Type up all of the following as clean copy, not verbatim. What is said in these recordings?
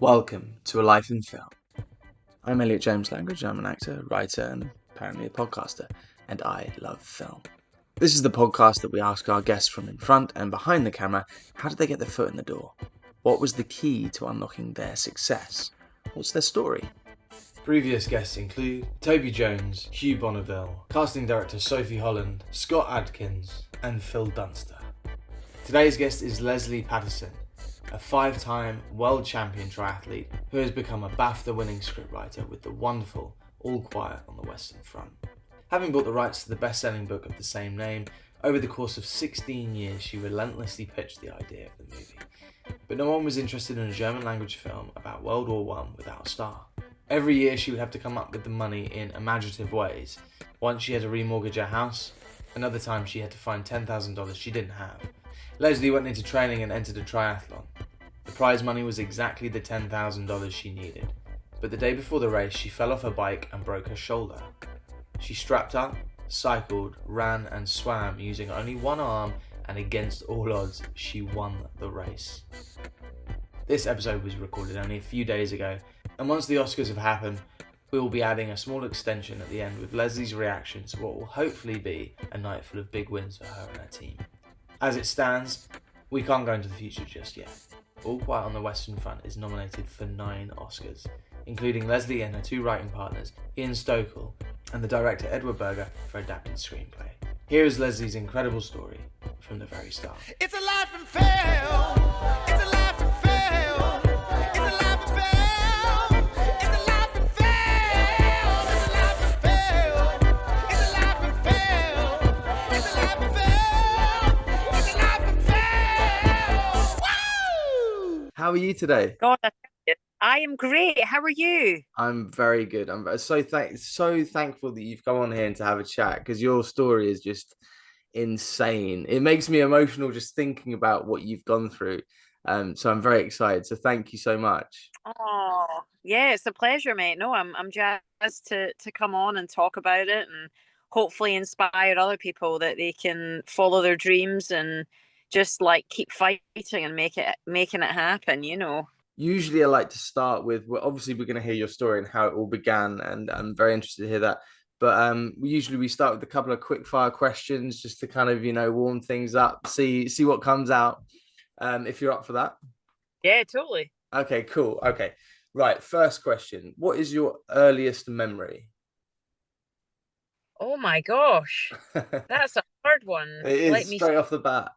Welcome to A Life in Film. I'm Elliot James Langridge. I'm an actor, writer, and apparently a podcaster, and I love film. This is the podcast that we ask our guests from in front and behind the camera, how did they get their foot in the door? What was the key to unlocking their success? What's their story? Previous guests include Toby Jones, Hugh Bonneville, casting director Sophie Holland, Scott Adkins, and Phil Dunster. Today's guest is Lesley Paterson, a 5-time World Champion Triathlete who has become a BAFTA winning scriptwriter with the wonderful All Quiet on the Western Front. Having bought the rights to the best-selling book of the same name, over the course of 16 years she relentlessly pitched the idea of the movie. But no one was interested in a German language film about World War I without a star. Every year she would have to come up with the money in imaginative ways. Once she had to remortgage her house, another time she had to find $10,000 she didn't have. Lesley went into training and entered a triathlon. The prize money was exactly the $10,000 she needed, but the day before the race she fell off her bike and broke her shoulder. She strapped up, cycled, ran and swam using only one arm, and against all odds she won the race. This episode was recorded only a few days ago, and once the Oscars have happened, we will be adding a small extension at the end with Lesley's reaction to what will hopefully be a night full of big wins for her and her team. As it stands, we can't go into the future just yet. All Quiet on the Western Front is nominated for 9 Oscars, including Lesley and her 2 writing partners, Ian Stokell and the director Edward Berger for Adapted Screenplay. Here is Lesley's incredible story from the very start. It's a life in film. It's a life in film. It's a life in film. It's a life in film. It's a life in film. It's a life in film. It's a life in film. It's a life in film. Woo! How are you today? God, I am great. How are you? I'm very good. I'm so thankful that you've come on here and to have a chat, because your story is just insane. It makes me emotional just thinking about what you've gone through. So I'm very excited. So thank you so much. Oh, yeah, it's a pleasure, mate. No, I'm jazzed to come on and talk about it and hopefully inspire other people that they can follow their dreams and just like keep fighting and making it happen, you know. Usually I like to start with, well, obviously we're going to hear your story and how it all began, and I'm very interested to hear that. But usually we start with a couple of quick fire questions just to kind of, warm things up, see what comes out. If you're up for that. Yeah, totally. Okay, cool. Okay. Right. First question. What is your earliest memory? Oh my gosh. That's a hard one. It is straight off the bat.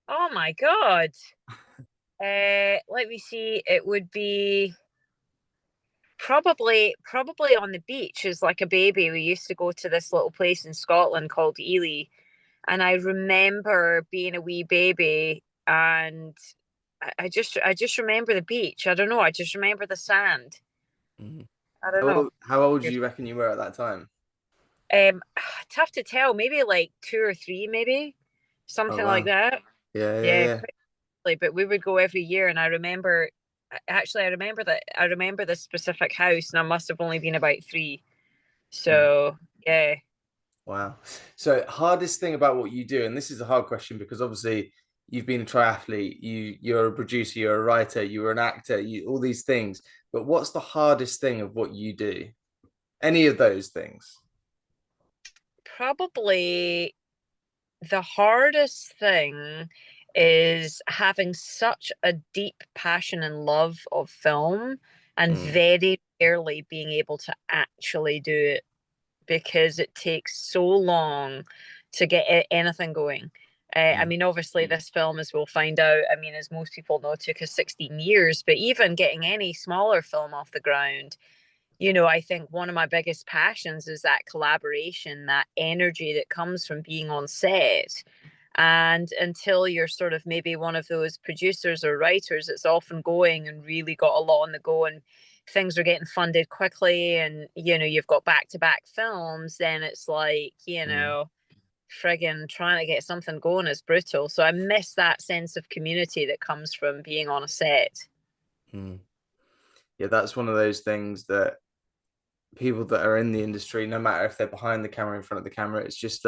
Oh my God. Let me see. It would be probably on the beach as like a baby. We used to go to this little place in Scotland called Ely, and I remember being a wee baby, and I just remember the beach. I don't know. I just remember the sand. I don't know. How old do you reckon you were at that time? Tough to tell. Maybe like 2 or 3, maybe something like that. Yeah. But we would go every year, and I remember this specific house, and I must have only been about 3. So yeah. Wow. So hardest thing about what you do, and this is a hard question because obviously you've been a triathlete, you're a producer, you're a writer, you were an actor, all these things. But what's the hardest thing of what you do? Any of those things? Probably the hardest thing is having such a deep passion and love of film and very rarely being able to actually do it, because it takes so long to get anything going. I mean, obviously this film, as we'll find out, I mean, as most people know, took us 16 years, but even getting any smaller film off the ground, you know, I think one of my biggest passions is that collaboration, that energy that comes from being on set. And until you're sort of maybe one of those producers or writers that's often going and really got a lot on the go, and things are getting funded quickly, and, you know, you've got back-to-back films, then it's like, you know, friggin' trying to get something going is brutal. So I miss that sense of community that comes from being on a set. Yeah, that's one of those things that people that are in the industry, no matter if they're behind the camera, in front of the camera, it's just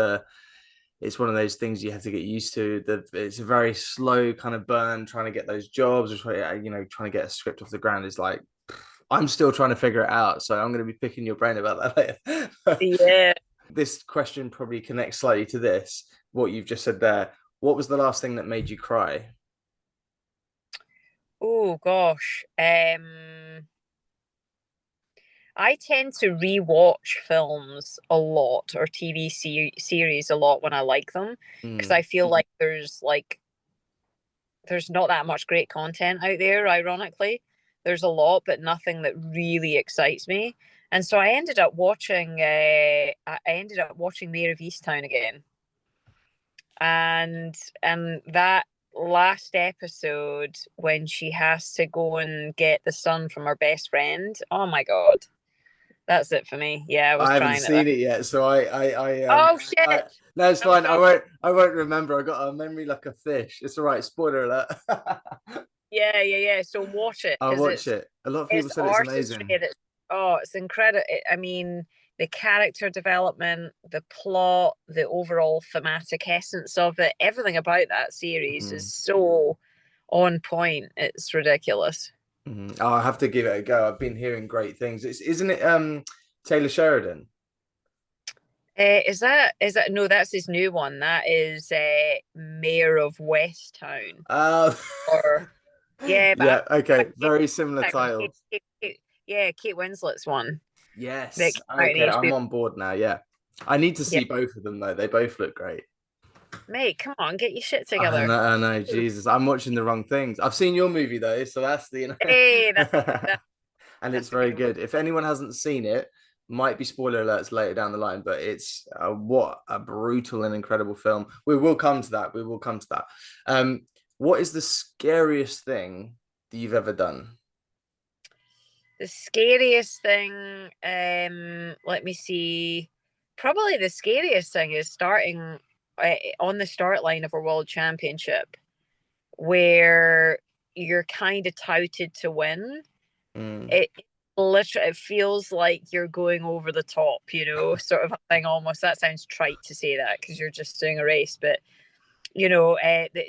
it's one of those things you have to get used to. It's a very slow kind of burn trying to get those jobs, or trying to get a script off the ground is like, I'm still trying to figure it out. So I'm going to be picking your brain about that later. Yeah. This question probably connects slightly to this, what you've just said there. What was the last thing that made you cry? Oh gosh. I tend to rewatch films a lot or TV series a lot when I like them, because Mm, I feel like there's not that much great content out there, ironically. There's a lot, but nothing that really excites me. And so I ended up watching Mayor of Easttown again. And that last episode when she has to go and get the son from her best friend, oh my God. That's it for me. Yeah, I was I haven't crying at that. seen it yet, so Oh I shit. no, it's I was fine. talking. I won't remember. I got a memory like a fish. It's all right. Spoiler alert. Yeah, yeah, yeah. So watch it I'll because watch it. A lot of people it's said it's artistry. amazing. It's incredible. I mean, the character development, the plot, the overall thematic essence of it, everything about that series is Mm, so on point. It's ridiculous. I'll have to give it a go. I've been hearing great things. Isn't it Taylor Sheridan? Is that no? That's his new one. That is Mayor of Westtown. Uh, Or yeah, yeah, but okay. Very similar Kate, title. yeah, Kate Winslet's one that Yes. came out on Okay, I'm HBO. on board now. Yeah. I need to Yeah, see both of them though. They both look great. mate, come on, get your shit together. I know, Jesus. I'm watching the wrong things. I've seen your movie though, so that's the Hey, that and it's that's a very good one. good. If anyone hasn't seen it, might be spoiler alerts later down the line, but it's what a brutal and incredible film. We will come to that. We will come to that. Um, what is the scariest thing that you've ever done? The scariest thing, let me see. Probably the scariest thing is starting on the start line of a world championship where you're kind of touted to win. Mm. It literally it feels like you're going over the top, sort of thing almost. That sounds trite to say that because you're just doing a race, but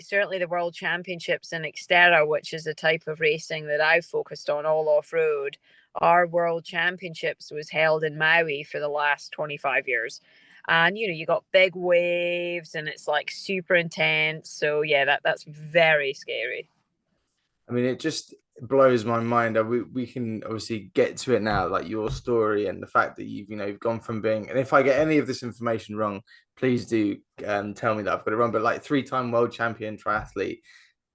certainly the World Championships in Xterra, which is a type of racing that I've focused on all off road. Our World Championships was held in Maui for the last 25 years. And you got big waves and it's like super intense. So yeah, that's very scary. I mean, it just blows my mind. We can obviously get to it now, like your story and the fact that you've gone from being. And if I get any of this information wrong, please do tell me that I've got it wrong. But like three-time world champion triathlete,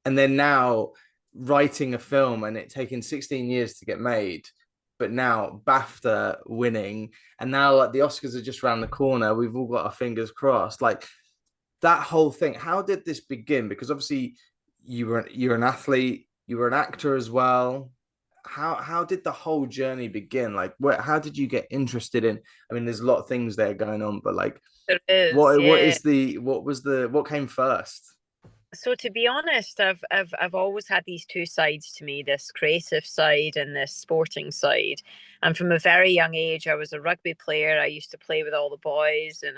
and then now writing a film and it taking 16 years to get made. But now BAFTA winning, and now like the Oscars are just around the corner. We've all got our fingers crossed. Like that whole thing. How did this begin? Because obviously you're an athlete, you were an actor as well. How did the whole journey begin? Like how did you get interested in? I mean, there's a lot of things there going on, but like There is, yeah. what came first? So to be honest, I've always had these two sides to me, this creative side and this sporting side. And from a very young age, I was a rugby player. I used to play with all the boys and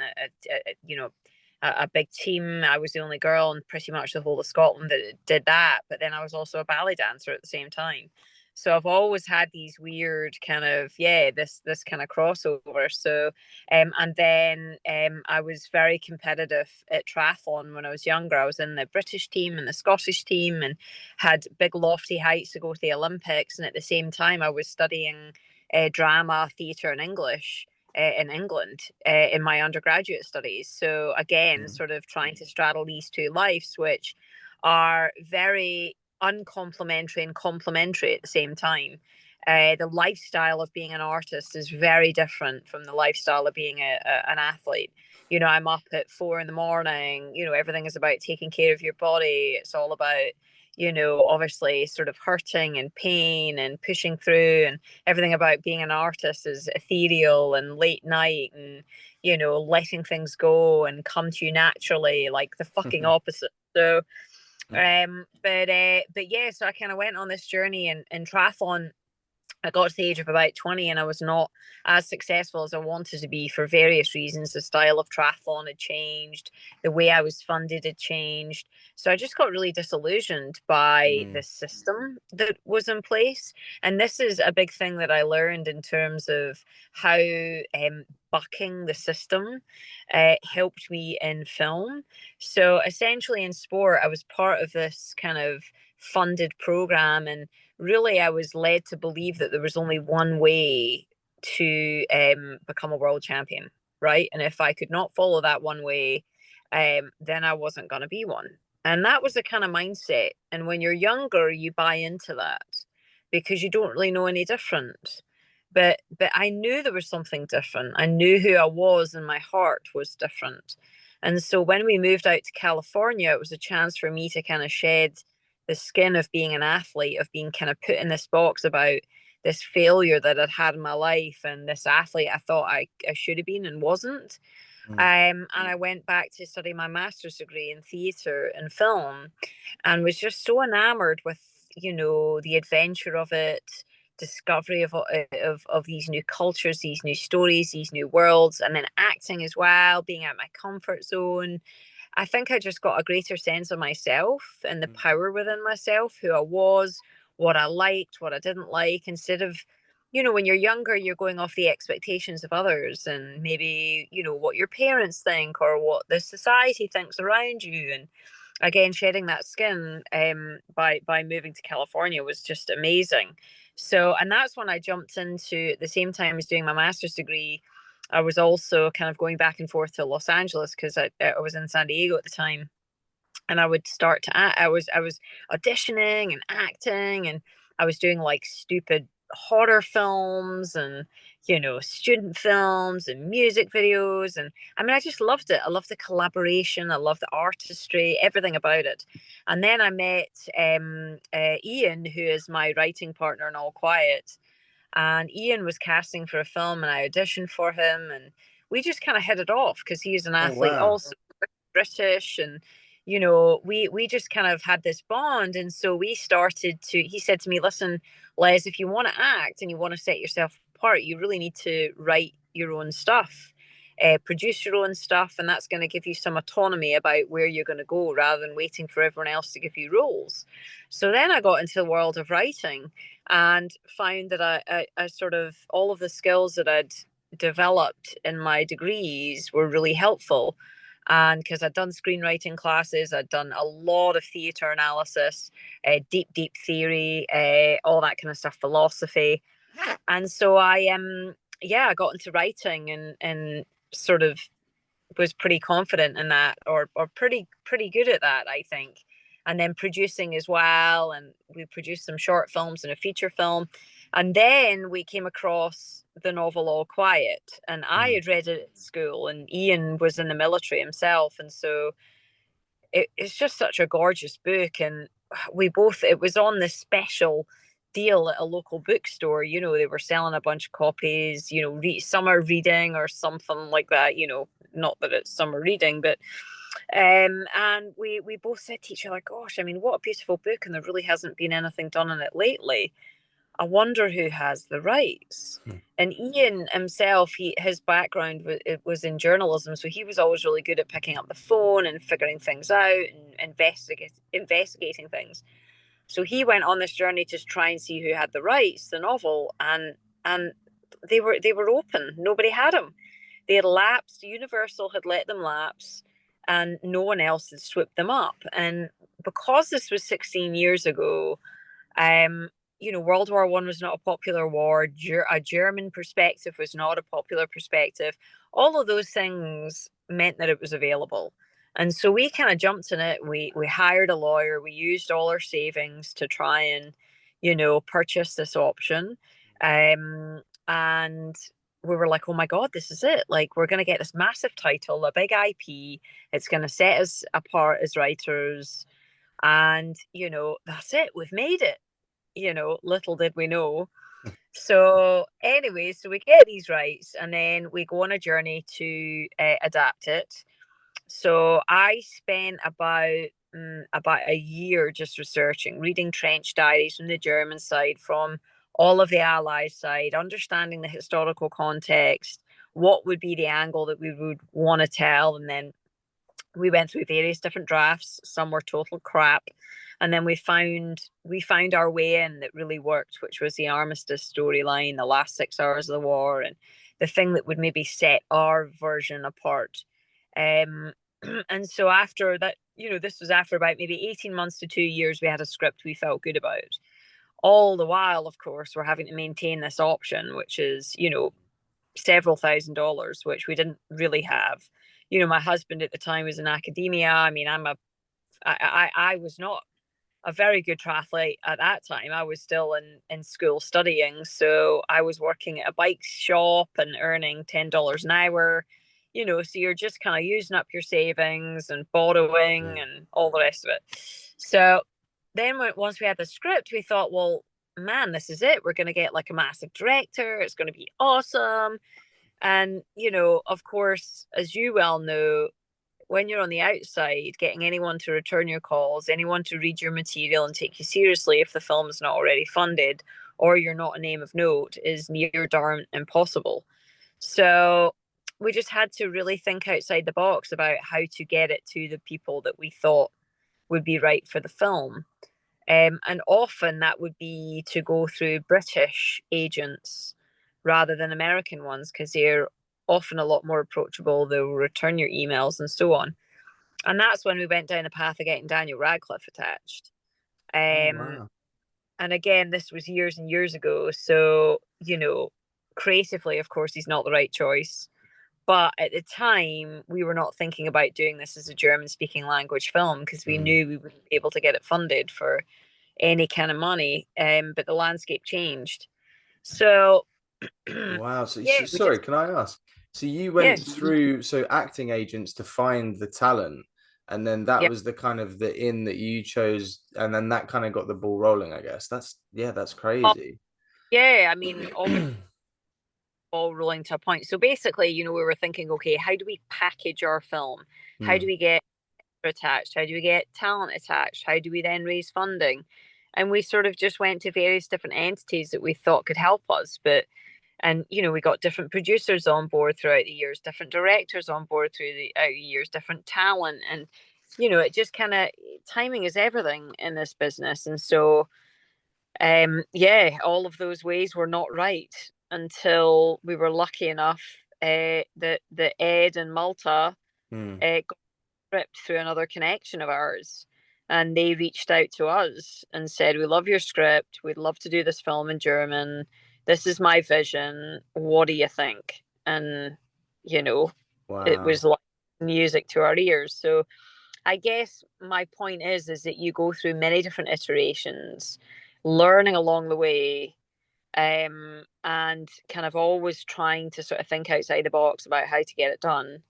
a big team. I was the only girl in pretty much the whole of Scotland that did that. But then I was also a ballet dancer at the same time. So I've always had these weird kind of this kind of crossover. So and then I was very competitive at triathlon when I was younger. I was in the British team and the Scottish team and had big lofty heights to go to the Olympics. And at the same time, I was studying drama, theatre, and English in England in my undergraduate studies. So again, Mm. sort of trying to straddle these two lives, which are very uncomplimentary and complementary at the same time. The lifestyle of being an artist is very different from the lifestyle of being an athlete. I'm up at 4 in the morning. Everything is about taking care of your body. It's all about, obviously sort of hurting and pain and pushing through. And everything about being an artist is ethereal and late night and, letting things go and come to you naturally, like the fucking opposite. So, but yeah, so I kind of went on this journey in triathlon I got to the age of about 20 and I was not as successful as I wanted to be for various reasons. The style of triathlon had changed, the way I was funded had changed. So I just got really disillusioned by the system that was in place. And this is a big thing that I learned in terms of how bucking the system helped me in film. So essentially in sport, I was part of this kind of funded program, and really I was led to believe that there was only one way to become a world champion, right? And if I could not follow that one way, then I wasn't going to be one. And that was the kind of mindset. And when you're younger, you buy into that because you don't really know any different. But I knew there was something different. I knew who I was, and my heart was different. And so when we moved out to California, it was a chance for me to kind of shed the skin of being an athlete, of being kind of put in this box about this failure that I'd had in my life and this athlete I thought I should have been and wasn't. And I went back to study my master's degree in theatre and film, and was just so enamored with, you know, the adventure of it, discovery of these new cultures, these new stories, these new worlds, and then acting as well, being out my comfort zone. I think I just got a greater sense of myself and the power within myself, who I was, what I liked, what I didn't like, instead of, you know, when you're younger, you're going off the expectations of others and maybe, you know, what your parents think or what the society thinks around you. And again, shedding that skin by moving to California was just amazing. So, and that's when I jumped into, at the same time as doing my master's degree, I was also kind of going back and forth to Los Angeles because I was in San Diego at the time, and I would start to act. I was auditioning and acting, and I was doing like stupid horror films and, you know, student films and music videos. And I mean, I just loved it. I loved the collaboration, I loved the artistry, everything about it. And then I met Ian, who is my writing partner in All Quiet, and Ian was casting for a film and I auditioned for him, and we just kind of hit it off because he is an athlete, wow. also British, and you know, we just kind of had this bond. And so we started to, he said to me, listen, Les, if you want to act and you want to set yourself apart, you really need to write your own stuff, produce your own stuff, and that's going to give you some autonomy about where you're going to go rather than waiting for everyone else to give you roles. So then I got into the world of writing and found that I sort of, all of the skills that I'd developed in my degrees were really helpful. And because I'd done screenwriting classes, I'd done a lot of theatre analysis, deep theory, all that kind of stuff, philosophy. And so I got into writing and sort of was pretty confident in that, or pretty good at that, I think. And then producing as well, and we produced some short films and a feature film. And then we came across the novel All Quiet, and I had read it at school, and Ian was in the military himself, and so it's just such a gorgeous book. And we both, it was on this special deal at a local bookstore. You know, they were selling a bunch of copies, you know, summer reading or something like that, you know, not that it's summer reading, but and we both said to each other, gosh, I mean, what a beautiful book, and there really hasn't been anything done on it lately. I wonder who has the rights. And Ian himself, his background was in journalism, so he was always really good at picking up the phone and figuring things out and investigating things. So he went on this journey to try and see who had the rights to the novel, and they were open. Nobody had them. They had lapsed. Universal had let them lapse, and no one else had swooped them up. And because this was 16 years ago, you know, World War One was not a popular war. A German perspective was not a popular perspective. All of those things meant that it was available. And so we kind of jumped in it. We hired a lawyer. We used all our savings to try and, you know, purchase this option. And we were like, oh my God, this is it. Like, we're going to get this massive title, a big IP. It's going to set us apart as writers. And, you know, that's it. We've made it. You know, little did we know. So anyway, so we get these rights and then we go on a journey to adapt it. So I spent about a year just researching, reading trench diaries from the German side, from all of the Allies side, understanding the historical context, what would be the angle that we would want to tell, and then we went through various different drafts. Some were total crap, and then we found our way in that really worked, which was the armistice storyline, the last 6 hours of the war, and the thing that would maybe set our version apart. And so after that, this was after about maybe 18 months to 2 years, we had a script we felt good about. All the while, of course, we're having to maintain this option, which is, several $1,000s, which we didn't really have. My husband at the time was in academia. I mean, I was not a very good triathlete at that time. I was still in school studying. So I was working at a bike shop and earning $10 an hour. So you're just kind of using up your savings and borrowing and all the rest of it. So then once we had the script, we thought, well, man, this is it. We're going to get like a massive director. It's going to be awesome. And, of course, as you well know, when you're on the outside, getting anyone to return your calls, anyone to read your material and take you seriously if the film is not already funded or you're not a name of note is near darn impossible. So we just had to really think outside the box about how to get it to the people that we thought would be right for the film. And often that would be to go through British agents rather than American ones, because they're often a lot more approachable. They'll return your emails and so on. And that's when we went down the path of getting Daniel Radcliffe attached. Wow. And again, this was years and years ago. So, creatively, of course, he's not the right choice. But at the time, we were not thinking about doing this as a German speaking language film because we knew we wouldn't be able to get it funded for any kind of money. But the landscape changed. So, Wow. So, yeah, sorry, can I ask? So you yeah, went through acting agents to find the talent, and then that yeah. was the kind of the in that you chose, and then that kind of got the ball rolling, I guess. That's Oh, crazy. yeah, I mean, obviously, all rolling to a point. So basically, we were thinking, okay, how do we package our film? How do Hmm. we get attached? How do we get talent attached? How do we then raise funding? And we sort of just went to various different entities that we thought could help us. And we got different producers on board throughout the years, different directors on board through the years, different talent. And, it just kind of, timing is everything in this business. And so, yeah, all of those ways were not right until we were lucky enough that Ed and Malta Hmm. got script through another connection of ours. And they reached out to us and said, we love your script. We'd love to do this film in German. This is my vision. What do you think? And, it Wow. was like music to our ears. So I guess my point is that you go through many different iterations, learning along the way, and kind of always trying to sort of think outside the box about how to get it done.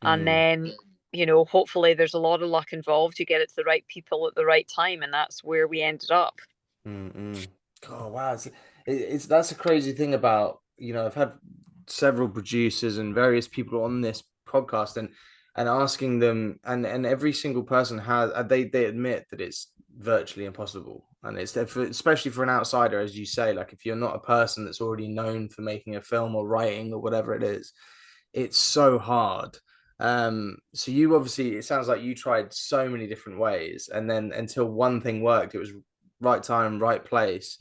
And Hmm. then, hopefully there's a lot of luck involved. You get it to the right people at the right time, and that's where we ended up. Mm-mm. Oh wow, it's that's a crazy thing about I've had several producers and various people on this podcast and asking them and every single person has they admit that it's virtually impossible and especially for an outsider, as you say, like if you're not a person that's already known for making a film or writing or whatever it is, it's so hard. So you obviously, it sounds like you tried so many different ways, and then until one thing worked, it was right time, right place.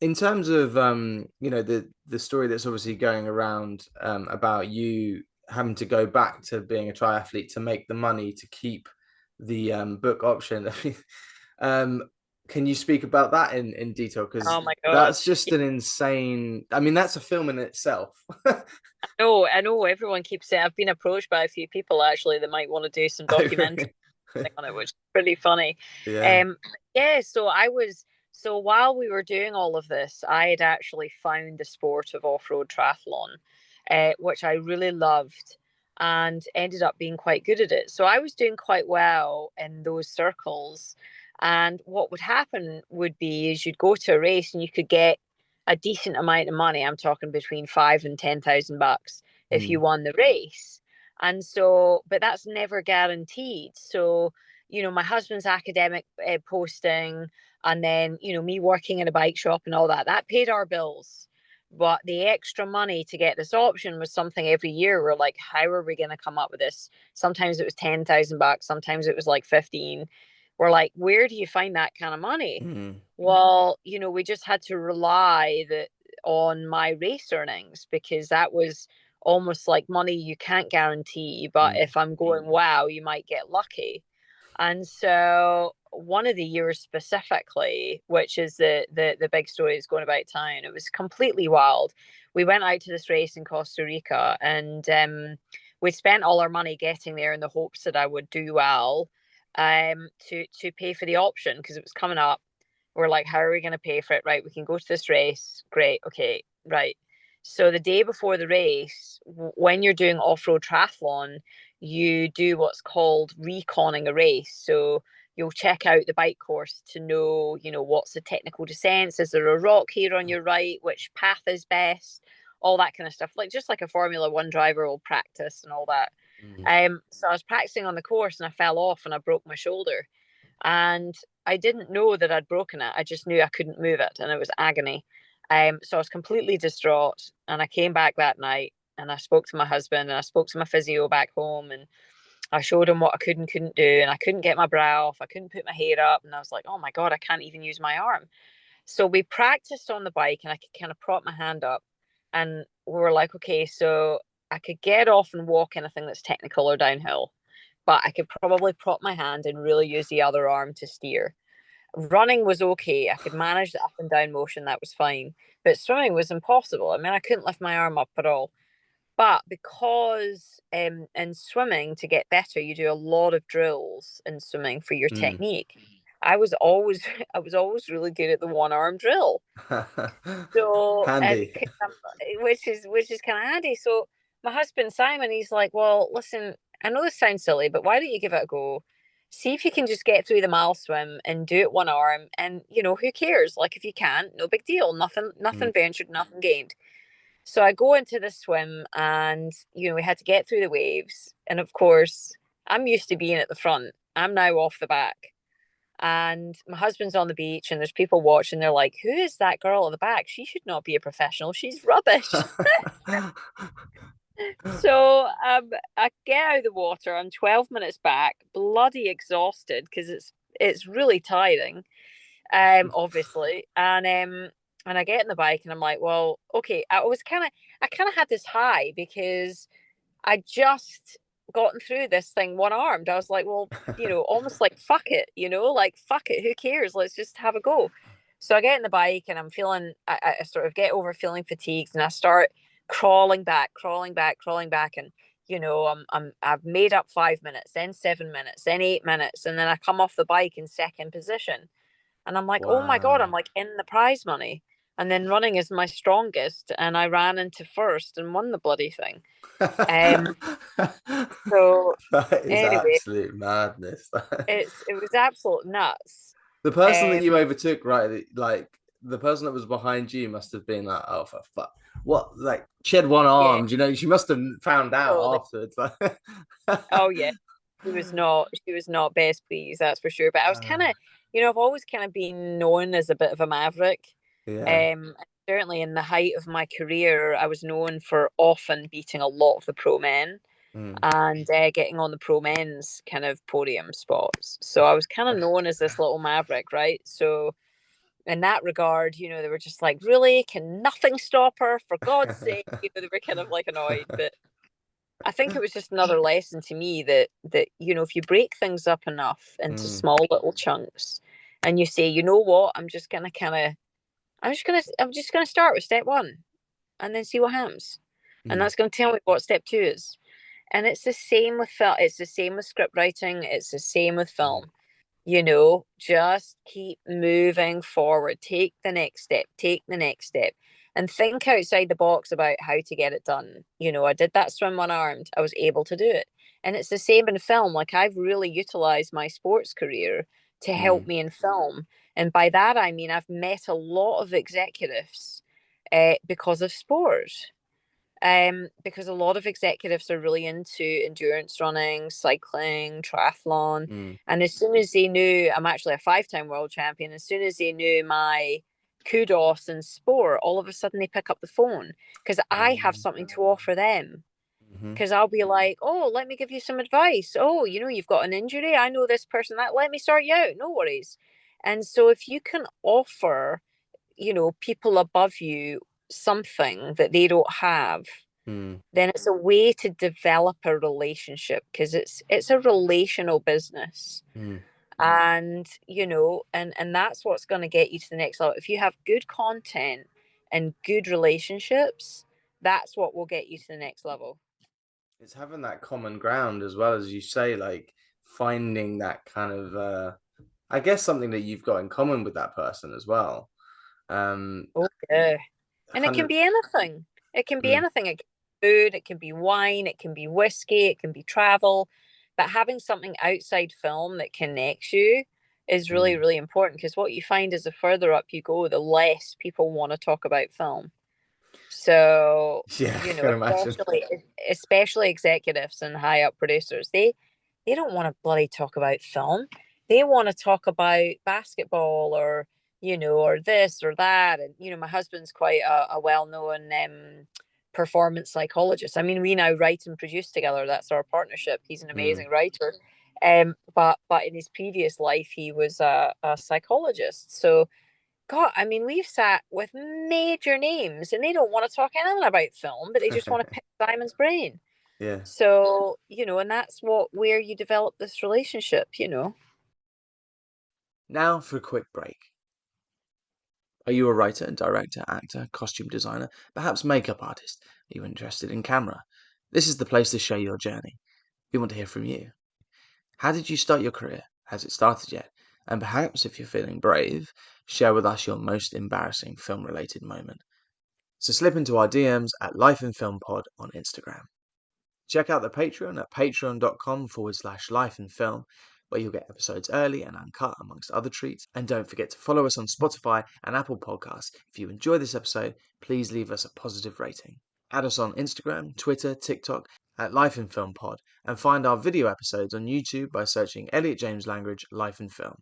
In terms of the story that's obviously going around about you having to go back to being a triathlete to make the money to keep the book option. um, can you speak about that in detail? Because Oh my God. that's just an insane. I mean, that's a film in itself. No, I know everyone keeps saying I've been approached by a few people actually that might want to do some Oh, documentary really? on it, which is pretty funny. Yeah. Um, yeah, so while we were doing all of this, I had actually found the sport of off-road triathlon, which I really loved and ended up being quite good at it. So I was doing quite well in those circles. And what would happen would be is you'd go to a race and you could get a decent amount of money. I'm talking between $5,000 and $10,000 if you Mm, won the race. And so, but that's never guaranteed. So my husband's academic posting, and then, me working in a bike shop and all that. That paid our bills. But the extra money to get this option was something every year. We're like, how are we going to come up with this? Sometimes it was $10,000, sometimes it was like 15. We're like, where do you find that kind of money? Well, we just had to rely on my race earnings, because that was almost like money you can't guarantee. But if I'm going, wow, you might get lucky. And so one of the years specifically, which is the big story that's going about town, it was completely wild. We went out to this race in Costa Rica, and we spent all our money getting there in the hopes that I would do well, to pay for the option, because it was coming up. We're like, how are we going to pay for it? Right, we can go to this race. Great, okay, right. So the day before the race, when you're doing off-road triathlon, you do what's called reconning a race. So you'll check out the bike course to know, what's the technical descents, is there a rock here on your right, which path is best, all that kind of stuff, just like a Formula One driver will practice and all that. So I was practicing on the course, and I fell off and I broke my shoulder, and I didn't know that I'd broken it. I just knew I couldn't move it, and it was agony. So I was completely distraught, and I came back that night, and I spoke to my husband, and I spoke to my physio back home, and I showed him what I could and couldn't do, and I couldn't get my brow off, I couldn't put my hair up, and I was like, oh my God, I can't even use my arm. So we practiced on the bike, and I could kind of prop my hand up, and we were like, okay, so I could get off and walk anything that's technical or downhill, but I could probably prop my hand and really use the other arm to steer. Running was okay. I could manage the up and down motion. That was fine. But swimming was impossible. I mean, I couldn't lift my arm up at all. But because in swimming, to get better, you do a lot of drills in swimming for your technique. I was always really good at the one arm drill. So Handy. which is kind of handy. So my husband Simon, he's like, well, listen, I know this sounds silly, but why don't you give it a go? See if you can just get through the mile swim and do it one arm, and who cares? Like, if you can't, no big deal. Nothing ventured, nothing gained. So I go into the swim, and we had to get through the waves, and of course I'm used to being at the front. I'm now off the back, and my husband's on the beach, and there's people watching. They're like, who is that girl at the back? She should not be a professional. She's rubbish. So I get out of the water. I'm 12 minutes back, bloody exhausted, because it's really tiring, obviously. And I get in the bike, and I'm like, well, okay. I kind of had this high, because I just gotten through this thing one armed. I was like, well, almost like fuck it, like fuck it, who cares? Let's just have a go. So I get in the bike, and I'm feeling, I sort of get over feeling fatigued, and I start crawling back, and I've made up 5 minutes, then 7 minutes, then 8 minutes, and then I come off the bike in second position, and I'm like, oh my God, I'm like in the prize money. And then running is my strongest, and I ran into first and won the bloody thing. So That is anyway, absolute madness. it was absolute nuts. The person that you overtook, right? Like the person that was behind you must have been like, oh, for fuck. What? Like, she had one arm, she must have found out afterwards. Oh yeah, she was not best pleased, that's for sure. But I was kind of, I've always kind of been known as a bit of a maverick. Certainly in the height of my career, I was known for often beating a lot of the pro men, and getting on the pro men's kind of podium spots. So I was kind of known as this little maverick, right? So in that regard, they were just like, really, can nothing stop her, for God's sake? They were kind of like annoyed. But I think it was just another lesson to me that if you break things up enough into small little chunks, and you say, you know what, I'm just gonna start with step one, and then see what happens, and that's gonna tell me what step two is. And it's the same with film. It's the same with script writing. It's the same with film. Just keep moving forward. Take the next step. And think outside the box about how to get it done. I did that swim unarmed. I was able to do it. And it's the same in film. Like, I've really utilized my sports career to help me in film. And by that, I mean, I've met a lot of executives because of sport. Because a lot of executives are really into endurance running, cycling, triathlon. And as soon as they knew I'm actually a 5-time world champion, as soon as they knew my kudos in sport, all of a sudden they pick up the phone because I have something to offer them. Because I'll be like, oh, let me give you some advice. Oh, you've got an injury. I know this person that let me start you out. No worries. And so if you can offer, people above you something that they don't have, then it's a way to develop a relationship because it's a relational business. And and that's what's going to get you to the next level. If you have good content and good relationships, that's what will get you to the next level. It's having that common ground as well, as you say, like finding that kind of I guess something that you've got in common with that person as well. Oh yeah. And it can 100. be anything. It can be anything. It can be food, it can be wine, it can be whiskey, it can be travel. But having something outside film that connects you is really, really important because what you find is the further up you go, the less people want to talk about film. So, Yeah, I can imagine. especially executives and high up producers, they don't want to bloody talk about film. They want to talk about basketball or this or that. And my husband's quite a well-known performance psychologist. I mean, we now write and produce together. That's our partnership. He's an amazing writer. But in his previous life, he was a psychologist. So God, I mean, we've sat with major names and they don't want to talk anything about film, but they just want to pick Simon's brain. Yeah. So, and that's where you develop this relationship. Now for a quick break. Are you a writer, director, actor, costume designer, perhaps makeup artist? Are you interested in camera? This is the place to share your journey. We want to hear from you. How did you start your career? Has it started yet? And perhaps, if you're feeling brave, share with us your most embarrassing film-related moment. So slip into our DMs at Life in Film Pod on Instagram. Check out the Patreon at patreon.com/life in film, where you'll get episodes early and uncut, amongst other treats. And don't forget to follow us on Spotify and Apple Podcasts. If you enjoy this episode, please leave us a positive rating. Add us on Instagram, Twitter, TikTok at Life in Film Pod, and find our video episodes on YouTube by searching Elliot James Langridge Life in Film.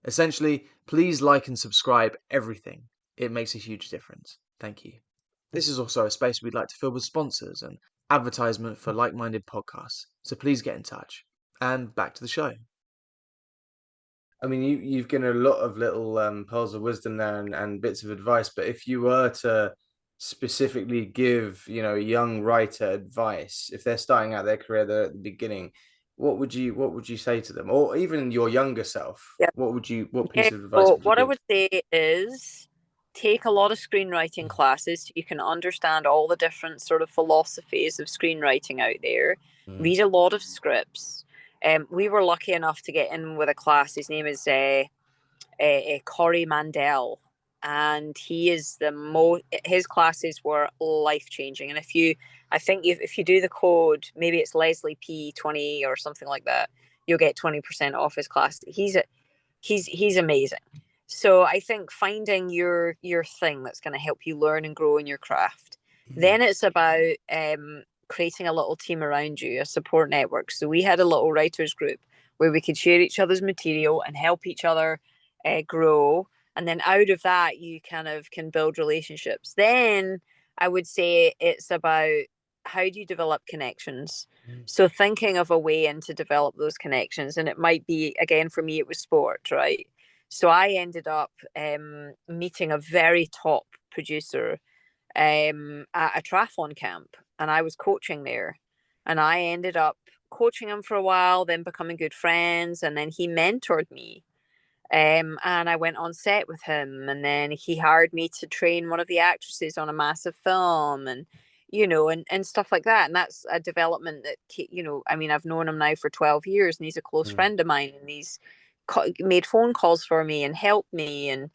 Essentially, please like and subscribe everything. It makes a huge difference. Thank you. This is also a space we'd like to fill with sponsors and advertisement for like-minded podcasts. So please get in touch. And back to the show. I mean, you've given a lot of little pearls of wisdom there and bits of advice. But if you were to specifically give, a young writer advice, if they're starting out their career, they're at the beginning, what would you say to them? Or even your younger self, Yeah. what Yeah, piece of advice so would you what I give? would say is take a lot of screenwriting classes so you can understand all the different sort of philosophies of screenwriting out there. Read a lot of scripts. We were lucky enough to get in with a class. His name is Corey Mandel, and he is his classes were life changing. And I think if you do the code, maybe it's Lesley P20 or something like that, you'll get 20% off his class. He's amazing. So I think finding your thing that's going to help you learn and grow in your craft. Then it's about creating a little team around you, a support network. So we had a little writers group where we could share each other's material and help each other grow. And then out of that, you kind of can build relationships. Then I would say it's about how do you develop connections? So thinking of a way in to develop those connections. And it might be, again, for me, it was sport, right? So I ended up meeting a very top producer at a triathlon camp, and I was coaching there. And I ended up coaching him for a while, then becoming good friends, and then he mentored me. And I went on set with him, and then he hired me to train one of the actresses on a massive film, and and stuff like that. And that's a development that I mean, I've known him now for 12 years, and he's a close friend of mine, and he's made phone calls for me and helped me. And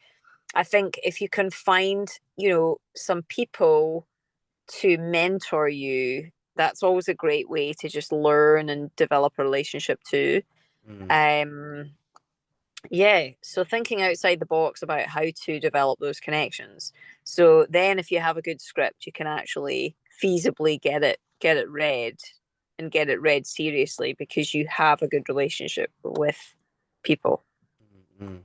I think if you can find some people to mentor you, that's always a great way to just learn and develop a relationship too. Um, yeah, so thinking outside the box about how to develop those connections. So then if you have a good script, you can actually feasibly get it read and get it read seriously because you have a good relationship with people. Mm.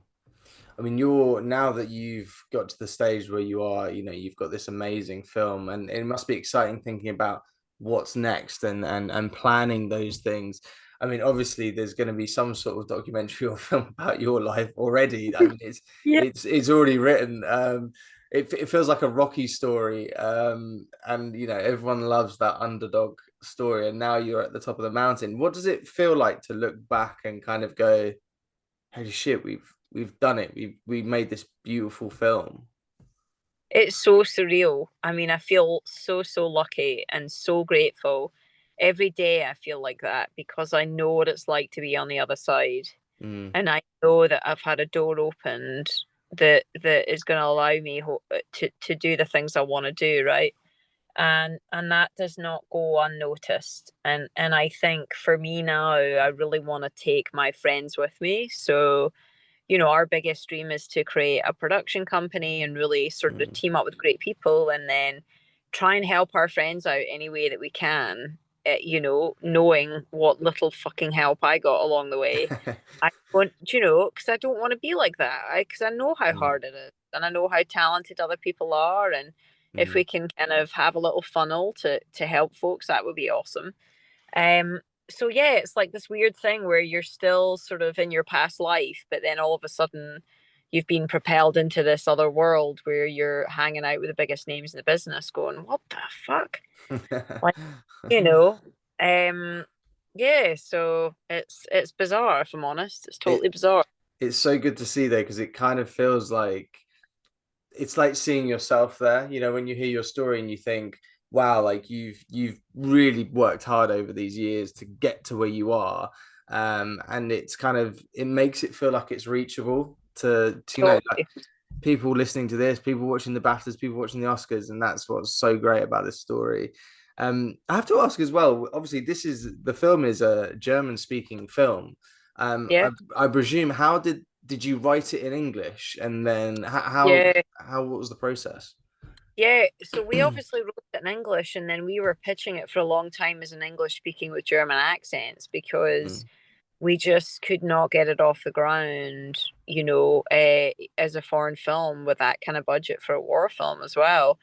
I mean, you're now that you've got to the stage where you are, you've got this amazing film, and it must be exciting thinking about what's next and planning those things. I mean, obviously, there's going to be some sort of documentary or film about your life already. I mean, Yeah. it's already written. It feels like a Rocky story, and everyone loves that underdog story. And now you're at the top of the mountain. What does it feel like to look back and kind of go, holy shit, we've done it. We made this beautiful film. It's so surreal. I mean, I feel so lucky and so grateful. Every day I feel like that because I know what it's like to be on the other side. Mm, And I know that I've had a door opened that is going to allow me to do the things I want to do, right? And that does not go unnoticed. And I think for me now, I really want to take my friends with me. So our biggest dream is to create a production company and really sort of mm. team up with great people and then try and help our friends out any way that we can, knowing what little fucking help I got along the way. I want, because I don't want to be like that. Because I know how Mm, hard it is and I know how talented other people are. And if mm, we can kind of have a little funnel to help folks, that would be awesome. Um, so yeah, it's like this weird thing where you're still sort of in your past life, but then all of a sudden you've been propelled into this other world where you're hanging out with the biggest names in the business going, what the fuck? Like, you know, um, yeah, so it's bizarre if I'm honest. It's it totally bizarre. it's so good to see though, because it kind of feels like it's like seeing yourself there, when you hear your story and you think, wow, like you've really worked hard over these years to get to where you are. And it's kind of, it makes it feel like it's reachable to like Totally. people listening to this, people watching the BAFTAs, people watching the Oscars, and that's what's so great about this story. I have to ask as well. Obviously, the film is a German-speaking film. Yeah. I presume, how did you write it in English, and then Yeah. what was the process? Yeah, so we obviously wrote it in English and then we were pitching it for a long time as an English speaking with German accents because Mm, we just could not get it off the ground, as a foreign film with that kind of budget for a war film as well.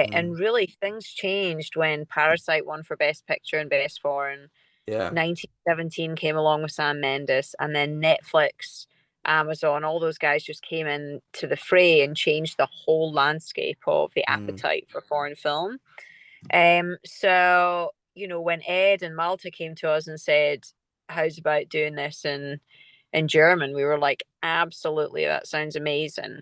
mm, And really, things changed when Parasite won for Best Picture and Best Foreign. yeah. 1917 came along with Sam Mendes, and then Netflix, Amazon, all those guys just came in to the fray and changed the whole landscape of the Mm, appetite for foreign film. So when Ed and Malta came to us and said, "How's about doing this in German?" We were like, "Absolutely, that sounds amazing."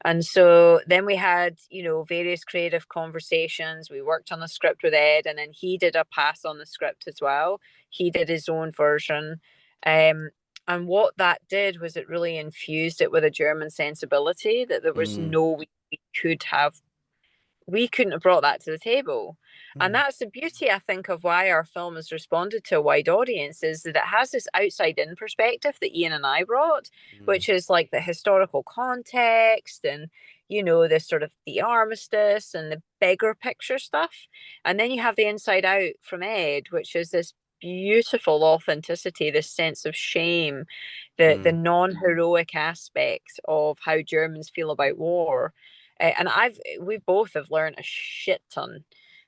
And so then we had, various creative conversations. We worked on the script with Ed, and then he did a pass on the script as well. He did his own version. Um, and what that did was it really infused it with a German sensibility that there was mm, no way we couldn't have brought that to the table. And mm, that's the beauty, I think, of why our film has responded to a wide audience is that it has this outside in perspective that Ian and I brought, mm, which is like the historical context and, this sort of the armistice and the bigger picture stuff. And then you have the inside out from Ed, which is this beautiful authenticity, this sense of shame, the mm, non-heroic aspects of how Germans feel about war. And we both have learned a shit ton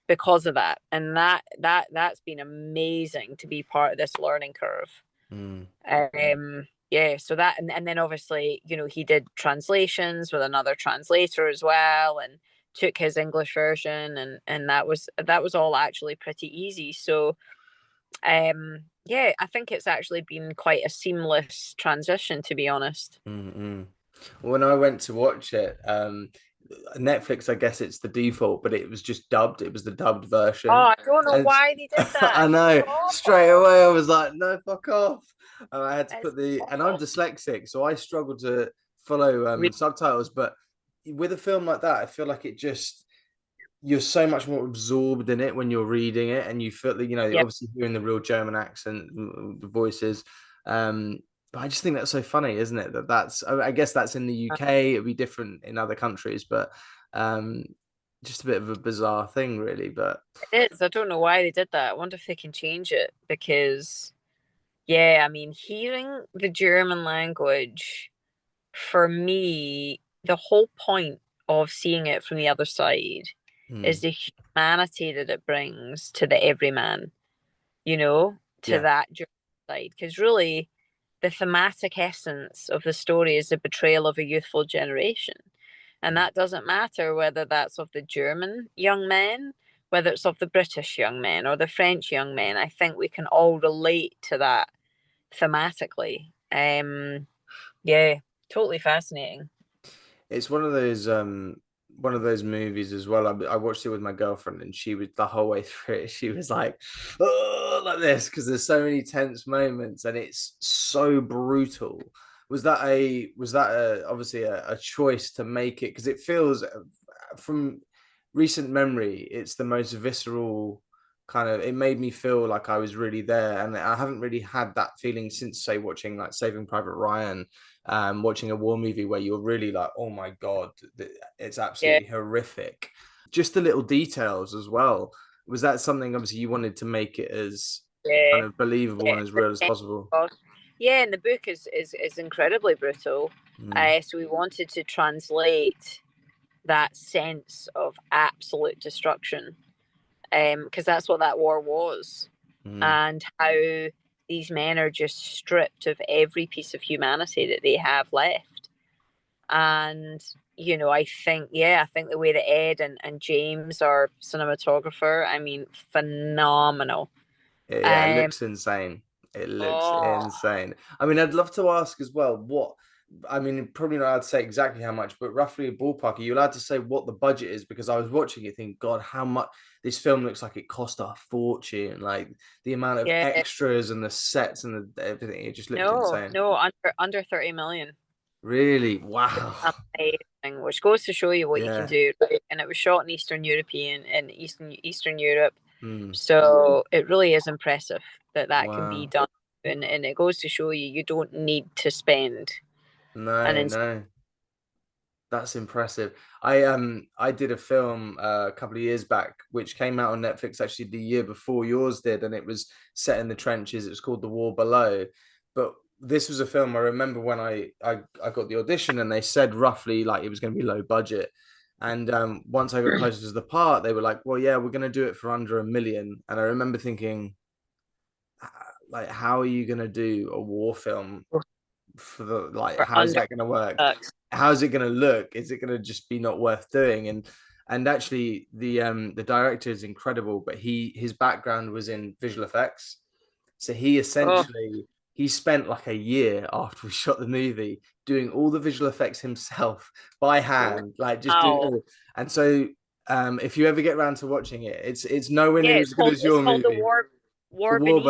because of that, and that's been amazing to be part of this learning curve. mm. Yeah, so that and then obviously he did translations with another translator as well, and took his English version, and that was all actually pretty easy. So yeah, I think it's actually been quite a seamless transition, to be honest. Mm. When I went to watch it, Netflix, I guess it's the default, but it was just dubbed. It was the dubbed version. Oh, I don't know And why they did that. I It's know straight awful. away I was like, no, fuck off. And I had to It's put and I'm awful. dyslexic, so I struggle to follow Re- subtitles. But with a film like that, I feel like you're so much more absorbed in it when you're reading it, and you feel that Yeah. obviously hearing the real German accent, the voices. But I just think that's so funny, isn't it? I guess that's in the UK. It'd be different in other countries, but um, just a bit of a bizarre thing, really. But It is. I don't know why they did that. I wonder if they can change it because, yeah, I mean, hearing the German language, for me, the whole point of seeing it from the other side is mm, the humanity that it brings to the everyman, you know, to yeah, that German side. Because really, the thematic essence of the story is the betrayal of a youthful generation. And mm, that doesn't matter whether that's of the German young men, whether it's of the British young men or the French young men. I think we can all relate to that thematically. Yeah, totally fascinating. it's one of those movies as well. I watched it with my girlfriend, and she was the whole way through it. She was like, "Oh," like this because there's so many tense moments, and it's so brutal. Was that obviously a choice to make it because it feels from recent memory, it's the most visceral kind of. It made me feel like I was really there, and I haven't really had that feeling since, say, watching like Saving Private Ryan, watching a war movie where you're really like, oh my god, it's Yeah, absolutely horrific. Just the little details as well. Was that something obviously you wanted to make it as yeah, kind of believable yeah. and as real as possible? Yeah, and the book is incredibly brutal. Mm, So we wanted to translate that sense of absolute destruction, because that's what that war was, mm. and how these men are just stripped of every piece of humanity that they have left. And I think the way that Ed and James, our cinematographer, I mean, phenomenal. Yeah, it Um, looks insane. It looks oh insane. I mean, I'd love to ask as well what, I mean, probably not allowed to say exactly how much, but roughly a ballpark. Are you allowed to say what the budget is? Because I was watching it thinking, God, how much this film looks like it cost a fortune. Like the amount of yeah, extras and the sets and everything, it just looked no, insane. no, under 30 million. Really? Wow. Amazing, which goes to show you what you can Yeah. do, right? And it was shot in Eastern Europe, Hmm. so it really is impressive that that can be Wow. done. And it goes to show you don't need to spend an No, insane. no. That's impressive. I did a film a couple of years back, which came out on Netflix actually the year before yours did, and it was set in the trenches. It was called The War Below. But this was a film I remember when I got the audition and they said roughly like it was going to be low budget. And once I got closer to the part, they were like, "Well, yeah, we're going to do it for under 1 million." And I remember thinking, like, how are you going to do a war film for the like For how's under that going to work, bucks. how's it going to look, is it going to just be not worth doing? And actually the director is incredible, but his background was in visual effects, so he Oh, essentially he spent like a year after we shot the movie doing all the visual effects himself by hand, like just doing it wow. all. And so if you ever get around to watching it, it's nowhere Yeah, near as good as it's your called movie. War Beneath,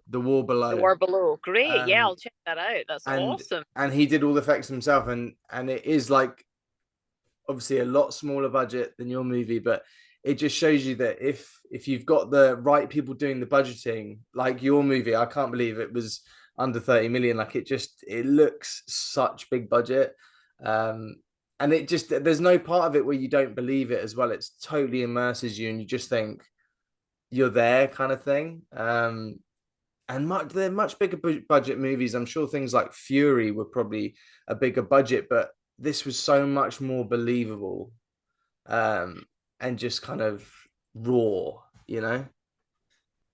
The War the Below. War Below. Great. Yeah, um I'll check that out. That's and awesome. he did all the effects himself, and it is like obviously a lot smaller budget than your movie, but it just shows you that if you've got the right people doing the budgeting, like your movie, I can't believe it was under 30 million. Like it looks such big budget. um and it just, there's no part of it where you don't believe it as well. It's totally immerses you and you just think you're there kind of thing. And they're much bigger budget movies. I'm sure things like Fury were probably a bigger budget, but this was so much more believable, um, and just kind of raw, you know?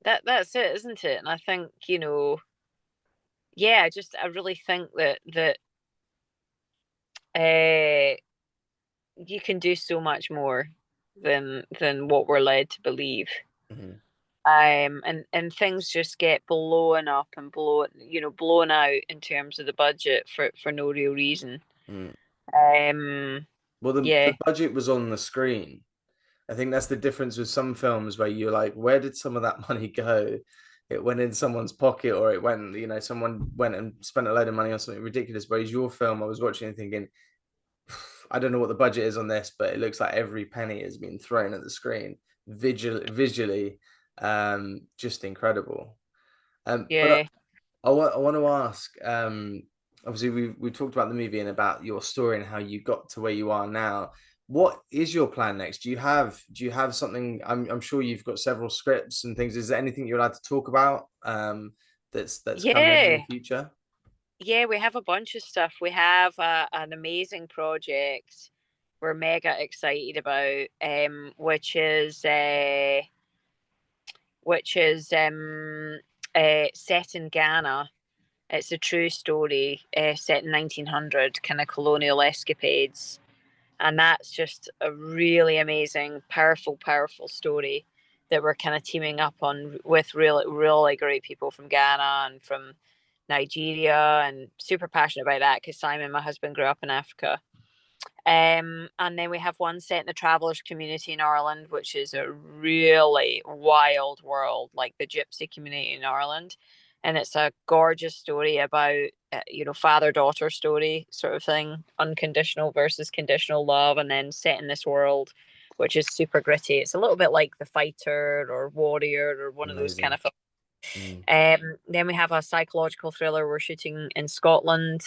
That's it, isn't it? And I think, yeah, I really think that uh you can do so much more than what we're led to believe. Mhm. And things just get blown up and blown out in terms of the budget for no real reason. Mm. Um, Well, yeah, the budget was on the screen. I think that's the difference with some films where you're like, where did some of that money go? It went in someone's pocket, or it went, someone went and spent a load of money on something ridiculous. Whereas your film, I was watching and thinking, I don't know what the budget is on this, but it looks like every penny has been thrown at the screen. Visually, just incredible. But yeah. I want to ask. Obviously, we talked about the movie and about your story and how you got to where you are now. What is your plan next? Do you have something? I'm sure you've got several scripts and things. Is there anything you're allowed to talk about that's coming in the Yeah, future? yeah, we have a bunch of stuff. We have an amazing project we're mega excited about, which is set in Ghana. It's a true story, set in 1900, kind of colonial escapades, and that's just a really amazing, powerful, powerful story that we're kind of teaming up on with really, really great people from Ghana and from Nigeria, and super passionate about that because Simon, my husband, grew up in Africa. And then we have one set in the travelers community in Ireland, which is a really wild world, like the gypsy community in Ireland. And it's a gorgeous story about, father-daughter story sort of thing, unconditional versus conditional love, and then set in this world, which is super gritty. It's a little bit like The Fighter or Warrior or one of those kind Amazing. of films. Mm, Then we have a psychological thriller we're shooting in Scotland,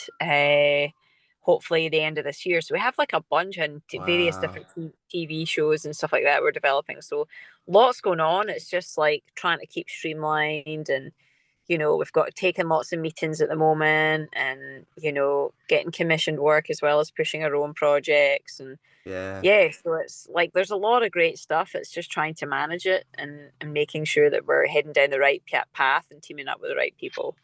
hopefully the end of this year. So we have like a bunch of various wow. different TV shows and stuff like that we're developing. So lots going on. It's just like trying to keep streamlined, and we've got taken lots of meetings at the moment, and getting commissioned work as well as pushing our own projects. And Yeah. yeah, so it's like there's a lot of great stuff. It's just trying to manage it, and making sure that we're heading down the right path and teaming up with the right people.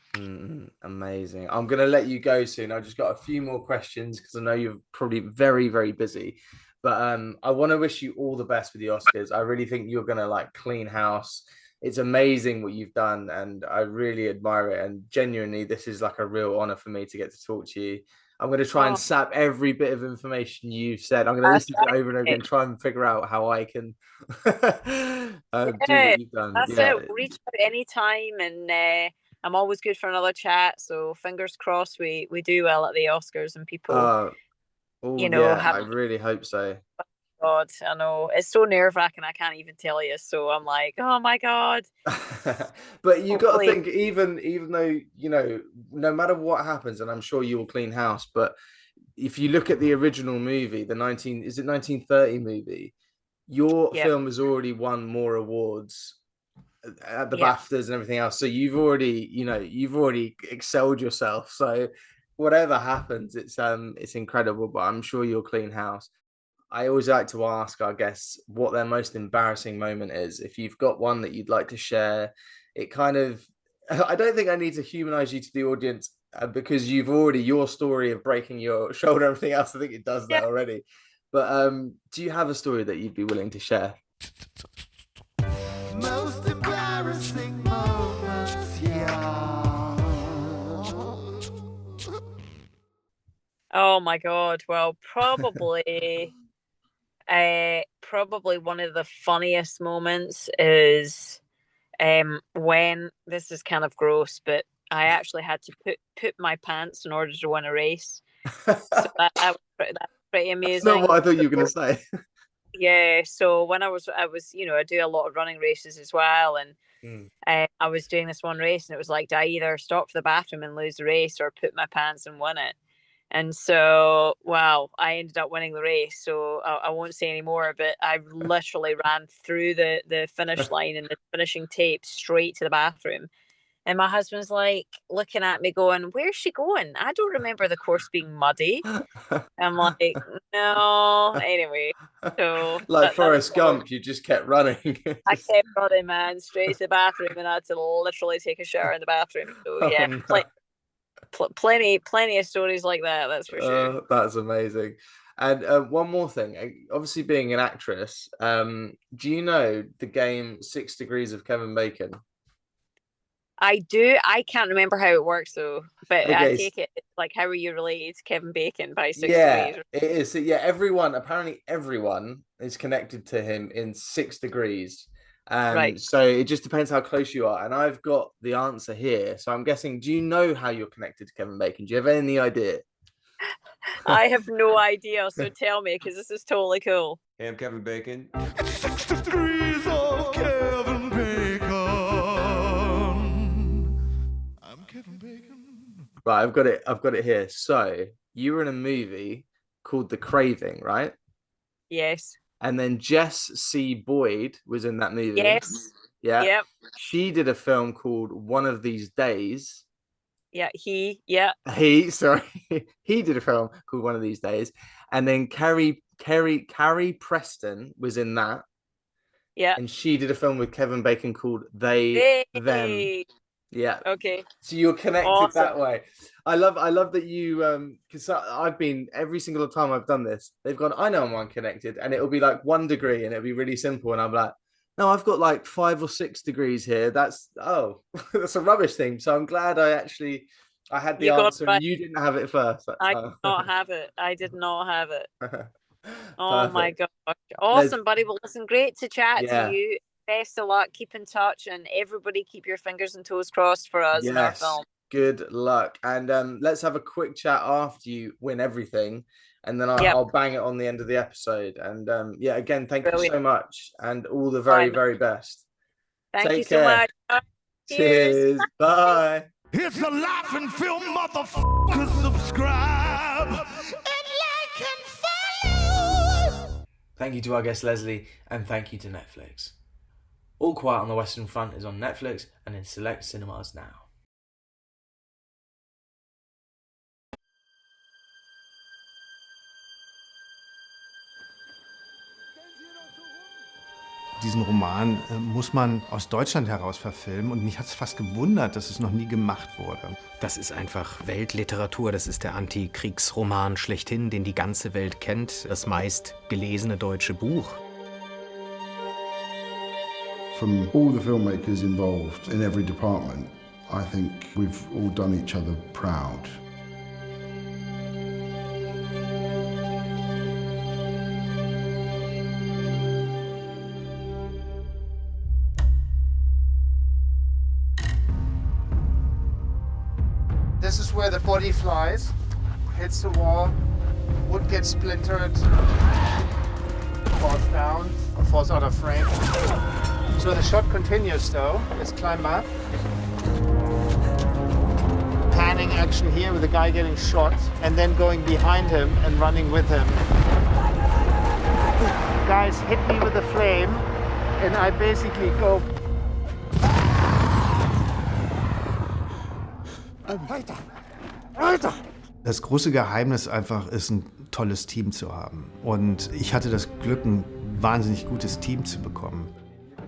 Amazing. I'm gonna let you go soon. I've just got a few more questions because I know you're probably very, very busy. But I want to wish you all the best with the Oscars. I really think you're gonna like clean house. It's amazing what you've done, and I really admire it. And genuinely, this is like a real honor for me to get to talk to you. I'm going to try and Oh, sap every bit of information you've said. I'm going to that's listen to it over and over right. again, try and figure out how I can do what Yeah, you've done. that's Yeah. it. Reach out anytime, and I'm always good for another chat. So fingers crossed we do well at the Oscars, and people, Uh, oh yeah, have. I really hope so. God, I know it's so nerve wracking. I can't even tell you. So I'm like, oh my God. But you got to Hopefully, think, even though no matter what happens, and I'm sure you will clean house. But if you look at the original movie, the 1930 movie, your yeah, film has already won more awards at the yeah. BAFTAs and everything else. So you've already excelled yourself. So whatever happens, it's incredible. But I'm sure you'll clean house. I always like to ask our guests what their most embarrassing moment is. If you've got one that you'd like to share, it kind of, I don't think I need to humanize you to the audience because you've already, your story of breaking your shoulder, everything else, I think it does Yeah. that already. But do you have a story that you'd be willing to share? Most embarrassing moments, yeah. Oh my God. Well, probably one of the funniest moments is when this is kind of gross, but I actually had to put my pants in order to win a race. So that's pretty That's not what amusing. I thought you were going So, to say. yeah. So when I do a lot of running races as well, and Mm. I was doing this one race, and it was like, do I either stop for the bathroom and lose the race, or put my pants and win it? And so, wow, I ended up winning the race. So I won't say any more, but I literally ran through the finish line and the finishing tape straight to the bathroom. And my husband's like looking at me going, "Where's she going? I don't remember the course being muddy." I'm like, "No." Anyway, so Like that was Forrest one of those. Gump, you just kept running. I Just, kept running, man, straight to the bathroom, and I had to literally take a shower in the bathroom. So oh yeah, no. plenty of stories like that. That's for sure. That's amazing. And one more thing, obviously being an actress, do you know the game 6 Degrees of Kevin Bacon? I do. I can't remember how it works though, but I Okay, take it it's like, how are you related to Kevin Bacon by six yeah, degrees? it is. So, yeah, apparently everyone is connected to him in 6 degrees. Right. So it just depends how close you are. And I've got the answer here. So I'm guessing, do you know how you're connected to Kevin Bacon? Do you have any idea? I have no idea, so tell me, because this is totally cool. Hey, I'm Kevin Bacon. It's 6 degrees of Kevin Bacon. I'm Kevin Bacon. Right, I've got it here. So you were in a movie called The Craving, right? Yes. And then Jess C. Boyd was in that movie. Yes. Yeah. Yep. She did a film called One of These Days. Yeah. He. Yeah. He did a film called One of These Days. And then Carrie Preston was in that. Yeah. And she did a film with Kevin Bacon called They, Them. Yeah. Okay. So you're connected Awesome. that way. I love that you because I've been every single time I've done this, they've gone, I know I'm unconnected, and it'll be like 1 degree and it'll be really simple. And I'm like, no, I've got like 5 or 6 degrees here. That's that's a rubbish thing. So I'm glad I had the answer and you didn't have it first. I did not have it. I did not have it. Oh Perfect. my gosh. Awesome, buddy. Well, listen, great to chat Yeah. to you. Best of luck. Keep in touch, and everybody keep your fingers and toes crossed for us in our film. Good luck. And let's have a quick chat after you win everything, and then I'll bang it on the end of the episode. And again, thank you so much, and all the very, very best. Thank you so much. Cheers. Bye. It's a laughing film, motherfucker. Subscribe and like and follow. Thank you to our guest Lesley, and thank you to Netflix. All Quiet on the Western Front is on Netflix and in select cinemas now. Diesen Roman muss man aus Deutschland heraus verfilmen und mich hat es fast gewundert, dass es noch nie gemacht wurde. Das ist einfach Weltliteratur, das ist der Antikriegsroman schlechthin, den die ganze Welt kennt, das meist gelesene deutsche Buch. From all the filmmakers involved in every department, I think we've all done each other proud. This is where the body flies, hits the wall, wood gets splintered, falls down, or falls out of frame. So the shot continues though. Let's climb up. Panning action here with the guy getting shot and then going behind him and running with him. Guys hit me with the flame and I basically go weiter, weiter. Das große Geheimnis einfach ist, ein tolles Team zu haben. Und ich hatte das Glück, ein wahnsinnig gutes Team zu bekommen.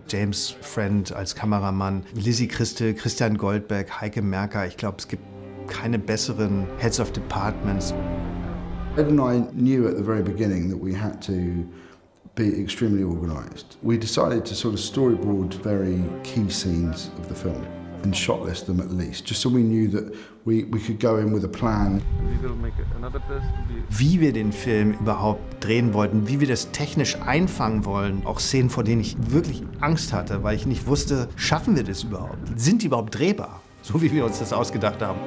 James Friend als Kameramann, Lizzie Christel, Christian Goldberg, Heike Merker. Ich glaube, es gibt keine besseren Heads of Departments. Ed and I knew at the very beginning that we had to be extremely organised. We decided to sort of storyboard very key scenes of the film and shotlist them at least, just so we knew that we could go in with a plan. Wie wir den Film überhaupt drehen wollten, wie wir das technisch einfangen wollen, auch Szenen, vor denen ich wirklich Angst hatte, weil ich nicht wusste, schaffen wir das überhaupt? Sind die überhaupt drehbar, so wie wir uns das ausgedacht haben?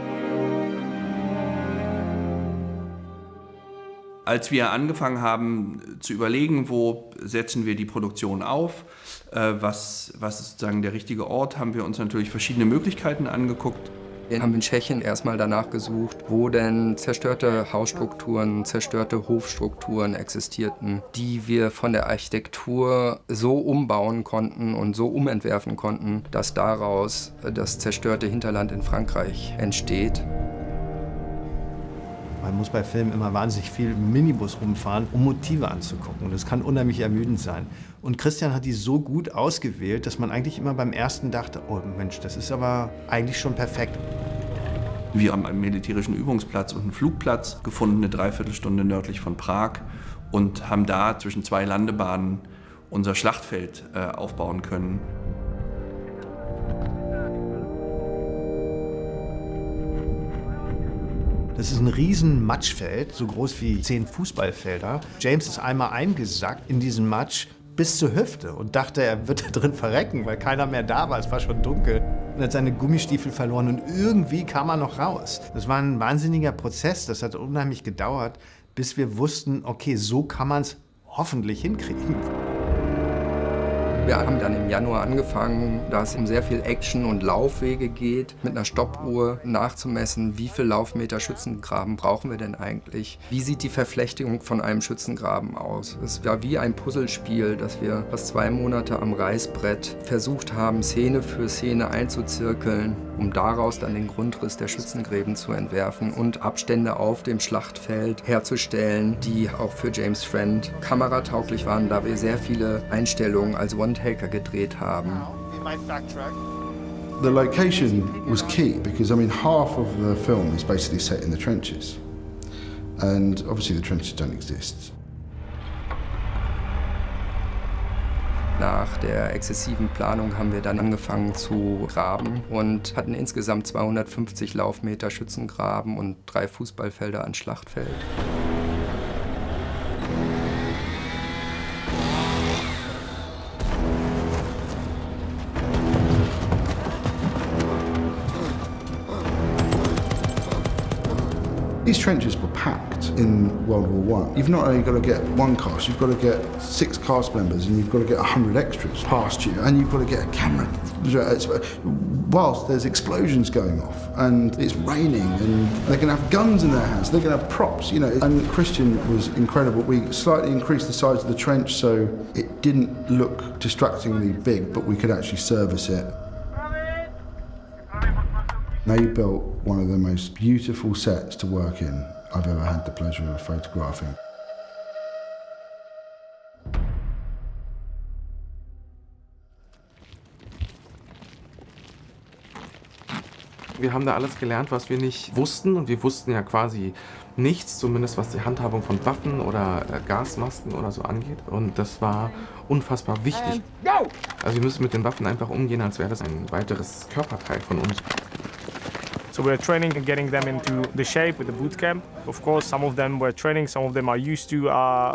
Als wir angefangen haben zu überlegen, wo setzen wir die Produktion auf, was ist sozusagen der richtige Ort, haben wir uns natürlich verschiedene Möglichkeiten angeguckt. Wir haben in Tschechien erstmal danach gesucht, wo denn zerstörte Hausstrukturen, zerstörte Hofstrukturen existierten, die wir von der Architektur so umbauen konnten und so umentwerfen konnten, dass daraus das zerstörte Hinterland in Frankreich entsteht. Man muss bei Filmen immer wahnsinnig viel im Minibus rumfahren, um Motive anzugucken. Das kann unheimlich ermüdend sein. Und Christian hat die so gut ausgewählt, dass man eigentlich immer beim ersten dachte, oh Mensch, das ist aber eigentlich schon perfekt. Wir haben einen militärischen Übungsplatz und einen Flugplatz gefunden, eine Dreiviertelstunde nördlich von Prag, und haben da zwischen 2 Landebahnen unser Schlachtfeld aufbauen können. Das ist ein riesen Matschfeld, so groß wie 10 Fußballfelder. James ist einmal eingesackt in diesen Matsch bis zur Hüfte und dachte, er wird da drin verrecken, weil keiner mehr da war. Es war schon dunkel. Er hat seine Gummistiefel verloren und irgendwie kam er noch raus. Das war ein wahnsinniger Prozess. Das hat unheimlich gedauert, bis wir wussten, okay, so kann man es hoffentlich hinkriegen. Wir haben dann im Januar angefangen, da es um sehr viel Action und Laufwege geht, mit einer Stoppuhr nachzumessen, wie viel Laufmeter Schützengraben brauchen wir denn eigentlich? Wie sieht die Verflechtung von einem Schützengraben aus? Es war wie ein Puzzlespiel, das wir fast 2 Monate am Reißbrett versucht haben, Szene für Szene einzuzirkeln, um daraus dann den Grundriss der Schützengräben zu entwerfen und Abstände auf dem Schlachtfeld herzustellen, die auch für James Friend kameratauglich waren, da wir sehr viele Einstellungen als One-Taker gedreht haben. We might backtrack. The location was key because, I mean, half of the film is basically set in the trenches. And obviously the trenches don't exist. Nach der exzessiven Planung haben wir dann angefangen zu graben und hatten insgesamt 250 Laufmeter Schützengraben und 3 Fußballfelder an Schlachtfeld. These trenches were packed in World War I. You've not only got to get one cast, you've got to get 6 cast members and you've got to get 100 extras past you and you've got to get a camera whilst there's explosions going off and it's raining and they're going to have guns in their hands, they're going to have props, you know. And Christian was incredible. We slightly increased the size of the trench so it didn't look distractingly big, but we could actually service it. They built one of the most beautiful sets to work in I've ever had the pleasure of photographing. Wir haben da alles gelernt, was wir nicht wussten und wir wussten ja quasi nichts, zumindest was die Handhabung von Waffen oder Gasmasken oder so angeht und das war unfassbar wichtig. Also wir müssen mit den Waffen einfach umgehen, als wäre das ein weiteres Körperteil von uns. So we're training and getting them into the shape with the boot camp. Of course, some of them were training, some of them are used to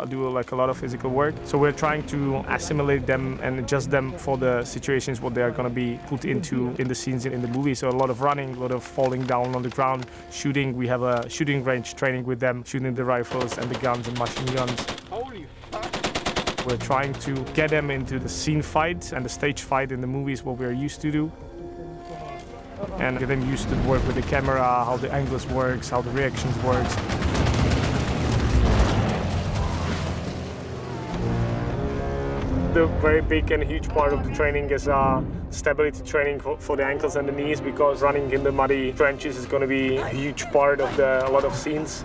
do like a lot of physical work. So we're trying to assimilate them and adjust them for the situations what they are going to be put into in the scenes in the movie. So a lot of running, a lot of falling down on the ground, shooting. We have a shooting range training with them, shooting the rifles and the guns and machine guns. Holy fuck! We're trying to get them into the scene fight and the stage fight in the movies what we're used to do. And get them used to work with the camera, how the angles works, how the reactions works. The very big and huge part of the training is stability training for the ankles and the knees, because running in the muddy trenches is going to be a huge part of a lot of scenes.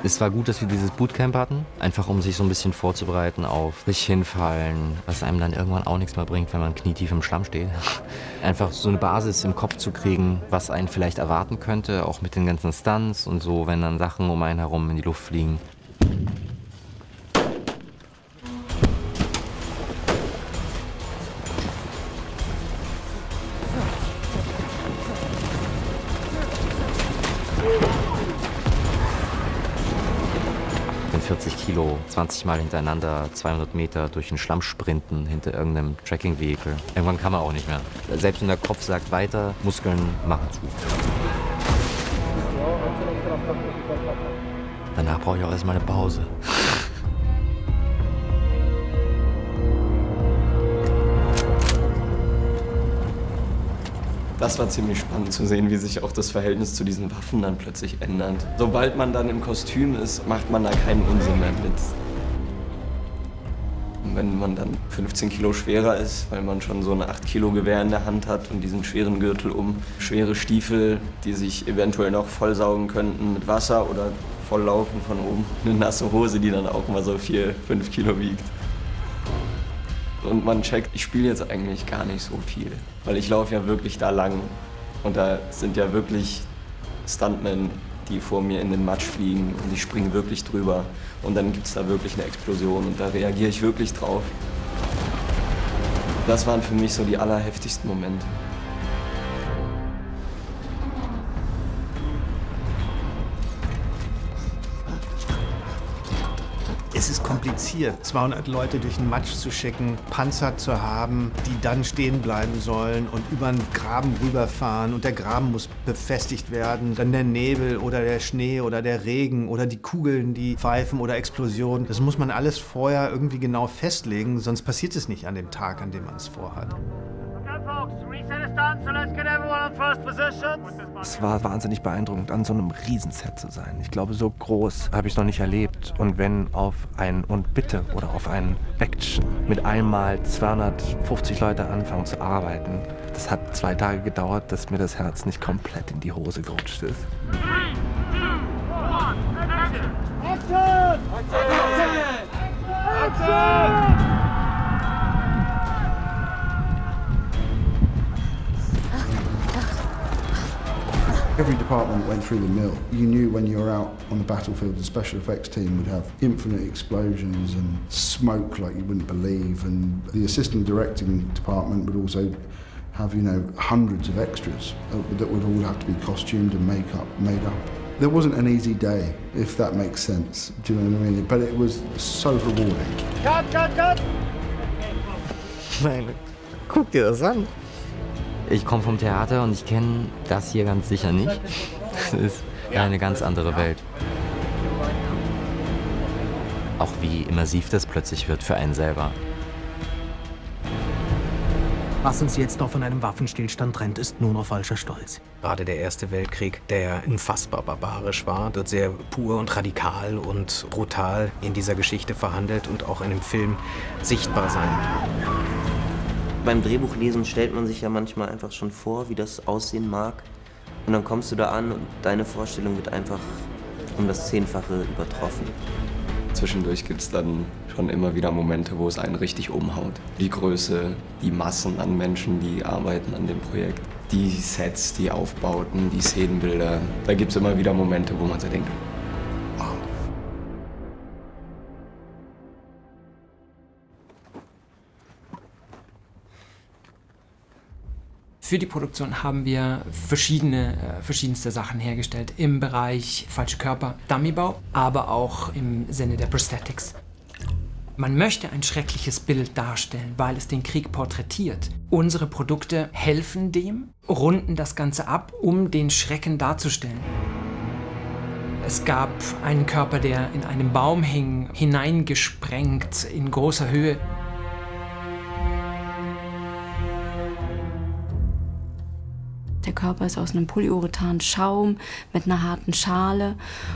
Es war gut, dass wir dieses Bootcamp hatten, einfach um sich so ein bisschen vorzubereiten auf sich hinfallen, was einem dann irgendwann auch nichts mehr bringt, wenn man knietief im Schlamm steht. Einfach so eine Basis im Kopf zu kriegen, was einen vielleicht erwarten könnte, auch mit den ganzen Stunts und so, wenn dann Sachen um einen herum in die Luft fliegen. Wenn 40 Kilo 20 Mal hintereinander 200 Meter durch den Schlamm sprinten hinter irgendeinem Tracking-Vehikel. Irgendwann kann man auch nicht mehr. Selbst wenn der Kopf sagt weiter, Muskeln machen zu. Danach brauche ich auch erstmal eine Pause. Das war ziemlich spannend zu sehen, wie sich auch das Verhältnis zu diesen Waffen dann plötzlich ändert. Sobald man dann im Kostüm ist, macht man da keinen Unsinn mehr mit. Und wenn man dann 15 Kilo schwerer ist, weil man schon so ein 8 Kilo Gewehr in der Hand hat und diesen schweren Gürtel um, schwere Stiefel, die sich eventuell noch vollsaugen könnten mit Wasser oder volllaufen von oben, eine nasse Hose, die dann auch mal so 4-5 Kilo wiegt. Und man checkt, ich spiele jetzt eigentlich gar nicht so viel, weil ich laufe ja wirklich da lang und da sind ja wirklich Stuntmen, die vor mir in den Matsch fliegen und ich springe wirklich drüber und dann gibt es da wirklich eine Explosion und da reagiere ich wirklich drauf. Das waren für mich so die allerheftigsten Momente. Es Es ist kompliziert, 200 Leute durch den Matsch zu schicken, Panzer zu haben, die dann stehen bleiben sollen und über einen Graben rüberfahren. Und der Graben muss befestigt werden. Dann der Nebel oder der Schnee oder der Regen oder die Kugeln, die pfeifen oder Explosionen. Das muss man alles vorher irgendwie genau festlegen, sonst passiert es nicht an dem Tag, an dem man es vorhat. Es war wahnsinnig beeindruckend, an so einem Riesenset zu sein. Ich glaube, so groß habe ich es noch nicht erlebt. Und wenn auf ein Und bitte oder auf ein Action mit einmal 250 Leute anfangen zu arbeiten, das hat 2 Tage gedauert, dass mir das Herz nicht komplett in die Hose gerutscht ist. 3, 2, 1, Action! Action! Every department went through the mill. You knew when you were out on the battlefield, the special effects team would have infinite explosions and smoke like you wouldn't believe. And the assistant directing department would also have, hundreds of extras that would all have to be costumed and made up. There wasn't an easy day, if that makes sense. Do you know what I mean? But it was so rewarding. Cut, cut, cut! Meine, guck dir das an. Ich komme vom Theater und ich kenne das hier ganz sicher nicht. Das ist eine ganz andere Welt. Auch wie immersiv das plötzlich wird für einen selber. Was uns jetzt noch von einem Waffenstillstand trennt, ist nur noch falscher Stolz. Gerade der Erste Weltkrieg, der unfassbar barbarisch war, wird sehr pur und radikal und brutal in dieser Geschichte verhandelt und auch in dem Film sichtbar sein. Beim Drehbuchlesen stellt man sich ja manchmal einfach schon vor, wie das aussehen mag. Und dann kommst du da an und deine Vorstellung wird einfach um das 10-fache übertroffen. Zwischendurch gibt es dann schon immer wieder Momente, wo es einen richtig umhaut. Die Größe, die Massen an Menschen, die arbeiten an dem Projekt, die Sets, die Aufbauten, die Szenenbilder. Da gibt es immer wieder Momente, wo man so denkt, wow. Für die Produktion haben wir verschiedenste Sachen hergestellt im Bereich falsche Körper, Dummybau, aber auch im Sinne der Prosthetics. Man möchte ein schreckliches Bild darstellen, weil es den Krieg porträtiert. Unsere Produkte helfen dem, runden das Ganze ab, um den Schrecken darzustellen. Es gab einen Körper, der in einem Baum hing, hineingesprengt in großer Höhe. Der Körper ist aus einem Polyurethan-Schaum mit einer harten Schale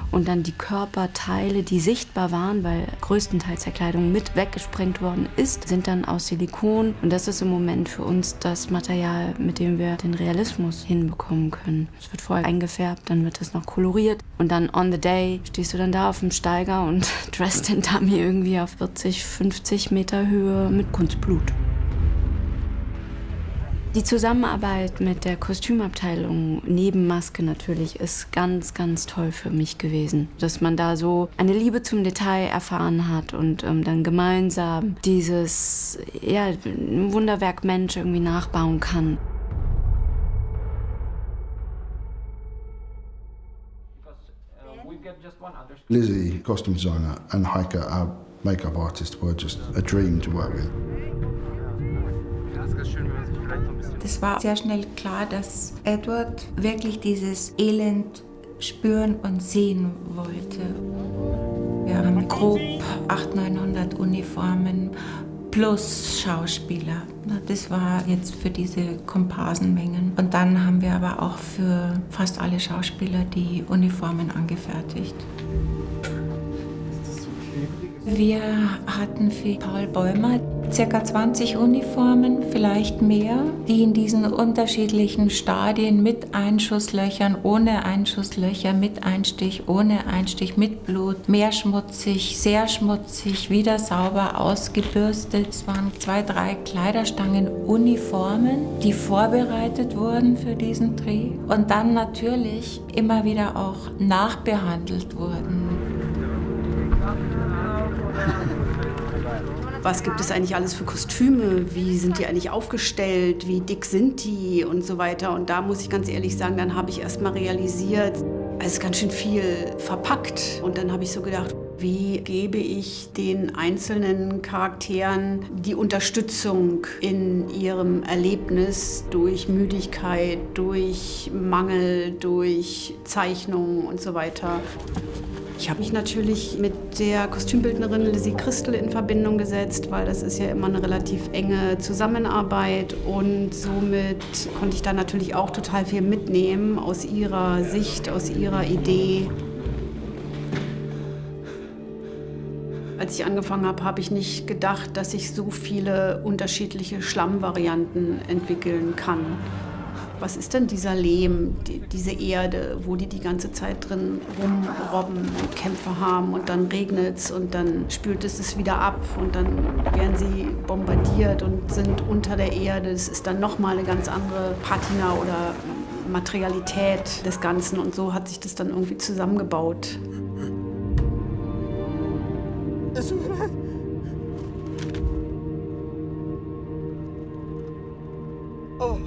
und dann die Körperteile, die sichtbar waren, weil größtenteils der Kleidung mit weggesprengt worden ist, sind dann aus Silikon. Und das ist im Moment für uns das Material, mit dem wir den Realismus hinbekommen können. Es wird vorher eingefärbt, dann wird es noch koloriert und dann on the day stehst du dann da auf dem Steiger und dressst den Dummy irgendwie auf 40, 50 Meter Höhe mit Kunstblut. Die Zusammenarbeit mit der Kostümabteilung, neben Maske natürlich, ist ganz, ganz toll für mich gewesen. Dass man da so eine Liebe zum Detail erfahren hat und dann gemeinsam dieses Wunderwerk Mensch irgendwie nachbauen kann. Lizzie, costume designer, and Heike, our makeup artist, were just a dream to work with. Es war sehr schnell klar, dass Edward wirklich dieses Elend spüren und sehen wollte. Wir haben grob 800-900 Uniformen plus Schauspieler. Das war jetzt für diese Komparsenmengen. Und dann haben wir aber auch für fast alle Schauspieler die Uniformen angefertigt. Wir hatten für Paul Bäumer ca. 20 Uniformen, vielleicht mehr, die in diesen unterschiedlichen Stadien mit Einschusslöchern, ohne Einschusslöcher, mit Einstich, ohne Einstich, mit Blut, mehr schmutzig, sehr schmutzig, wieder sauber ausgebürstet. Es waren 2, 3 Kleiderstangen Uniformen, die vorbereitet wurden für diesen Dreh und dann natürlich immer wieder auch nachbehandelt wurden. Was gibt es eigentlich alles für Kostüme? Wie sind die eigentlich aufgestellt? Wie dick sind die? Und so weiter. Und da muss ich ganz ehrlich sagen, dann habe ich erst mal realisiert, es ist ganz schön viel verpackt. Und dann habe ich so gedacht, Wie gebe ich den einzelnen Charakteren die Unterstützung in ihrem Erlebnis durch Müdigkeit, durch Mangel, durch Zeichnung und so weiter. Ich habe mich natürlich mit der Kostümbildnerin Lizzie Christel in Verbindung gesetzt, weil das ist ja immer eine relativ enge Zusammenarbeit und somit konnte ich da natürlich auch total viel mitnehmen aus ihrer Sicht, aus ihrer Idee. Als ich angefangen habe, habe ich nicht gedacht, dass ich so viele unterschiedliche Schlammvarianten entwickeln kann. Was ist denn dieser Lehm, diese Erde, wo die ganze Zeit drin rumrobben und Kämpfe haben und dann regnet es und dann spült es wieder ab und dann werden sie bombardiert und sind unter der Erde. Das ist dann nochmal eine ganz andere Patina oder Materialität des Ganzen und so hat sich das dann irgendwie zusammengebaut. Oh.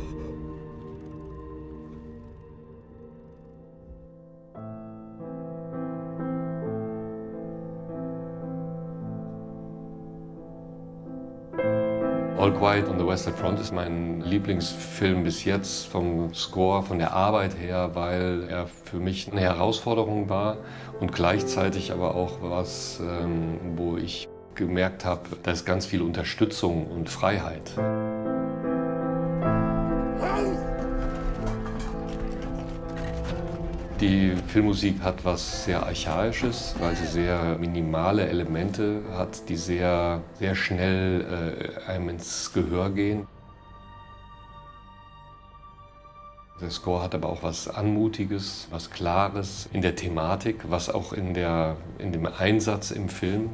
All Quiet on the Western Front ist mein Lieblingsfilm bis jetzt vom Score, von der Arbeit her, weil er für mich eine Herausforderung war und gleichzeitig aber auch was, wo ich gemerkt habe, da ist ganz viel Unterstützung und Freiheit. Die Filmmusik hat was sehr Archaisches, weil sie sehr minimale Elemente hat, die sehr, sehr schnell einem ins Gehör gehen. Der Score hat aber auch was Anmutiges, was Klares in der Thematik, was auch in dem Einsatz im Film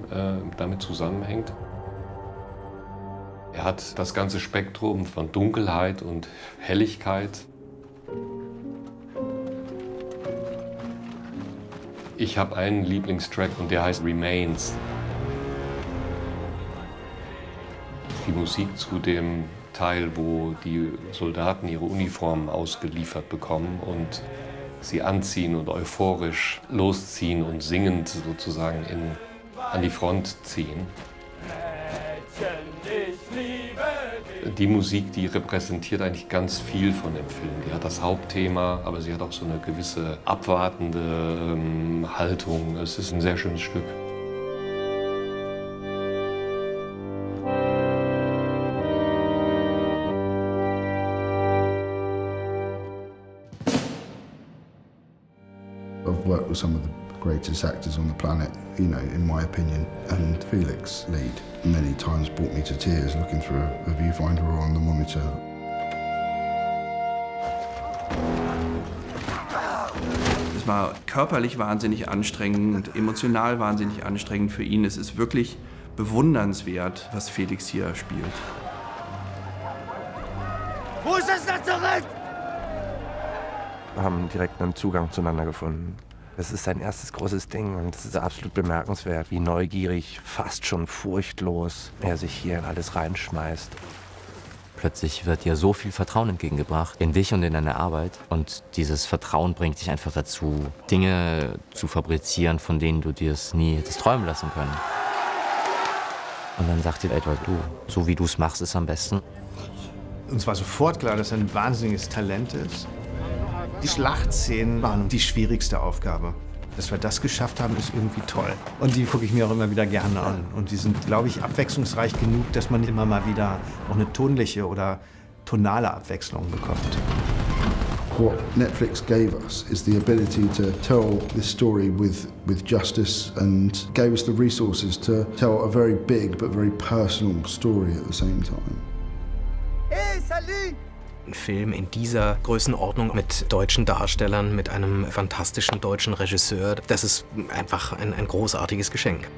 damit zusammenhängt. Er hat das ganze Spektrum von Dunkelheit und Helligkeit. Ich habe einen Lieblingstrack und der heißt Remains. Die Musik zu dem Teil, wo die Soldaten ihre Uniformen ausgeliefert bekommen und sie anziehen und euphorisch losziehen und singend sozusagen an die Front ziehen. Die Musik, die repräsentiert eigentlich ganz viel von dem Film. Die hat das Hauptthema, aber sie hat auch so eine gewisse abwartende Haltung. Es ist ein sehr schönes Stück. I've worked with some of the greatest actors on the planet, you know, in my opinion, and Felix Lead many times brought me to tears looking through a viewfinder or on the monitor. Es war körperlich wahnsinnig anstrengend, emotional wahnsinnig anstrengend für ihn. Es ist wirklich bewundernswert, was Felix hier spielt. Wo ist das Lazarett? Wir haben direkt einen Zugang zueinander gefunden. Das ist sein erstes großes Ding und es ist absolut bemerkenswert, wie neugierig, fast schon furchtlos er sich hier in alles reinschmeißt. Plötzlich wird dir so viel Vertrauen entgegengebracht in dich und in deine Arbeit. Und dieses Vertrauen bringt dich einfach dazu, Dinge zu fabrizieren, von denen du dir es nie hättest träumen lassen können. Und dann sagt dir Edward, du, so wie du es machst, ist am besten. Uns war sofort klar, dass er ein wahnsinniges Talent ist. Die Schlachtszenen waren die schwierigste Aufgabe. Dass wir das geschafft haben, ist irgendwie toll. Und die gucke ich mir auch immer wieder gerne an. Und die sind, glaube ich, abwechslungsreich genug, dass man immer mal wieder auch eine tonliche oder tonale Abwechslung bekommt. What Netflix gave us is the ability to tell this story with justice and gave us the resources to tell a very big but very personal story at the same time. Hey, Salut! Ein Film in dieser Größenordnung mit deutschen Darstellern, mit einem fantastischen deutschen Regisseur, das ist einfach ein großartiges Geschenk.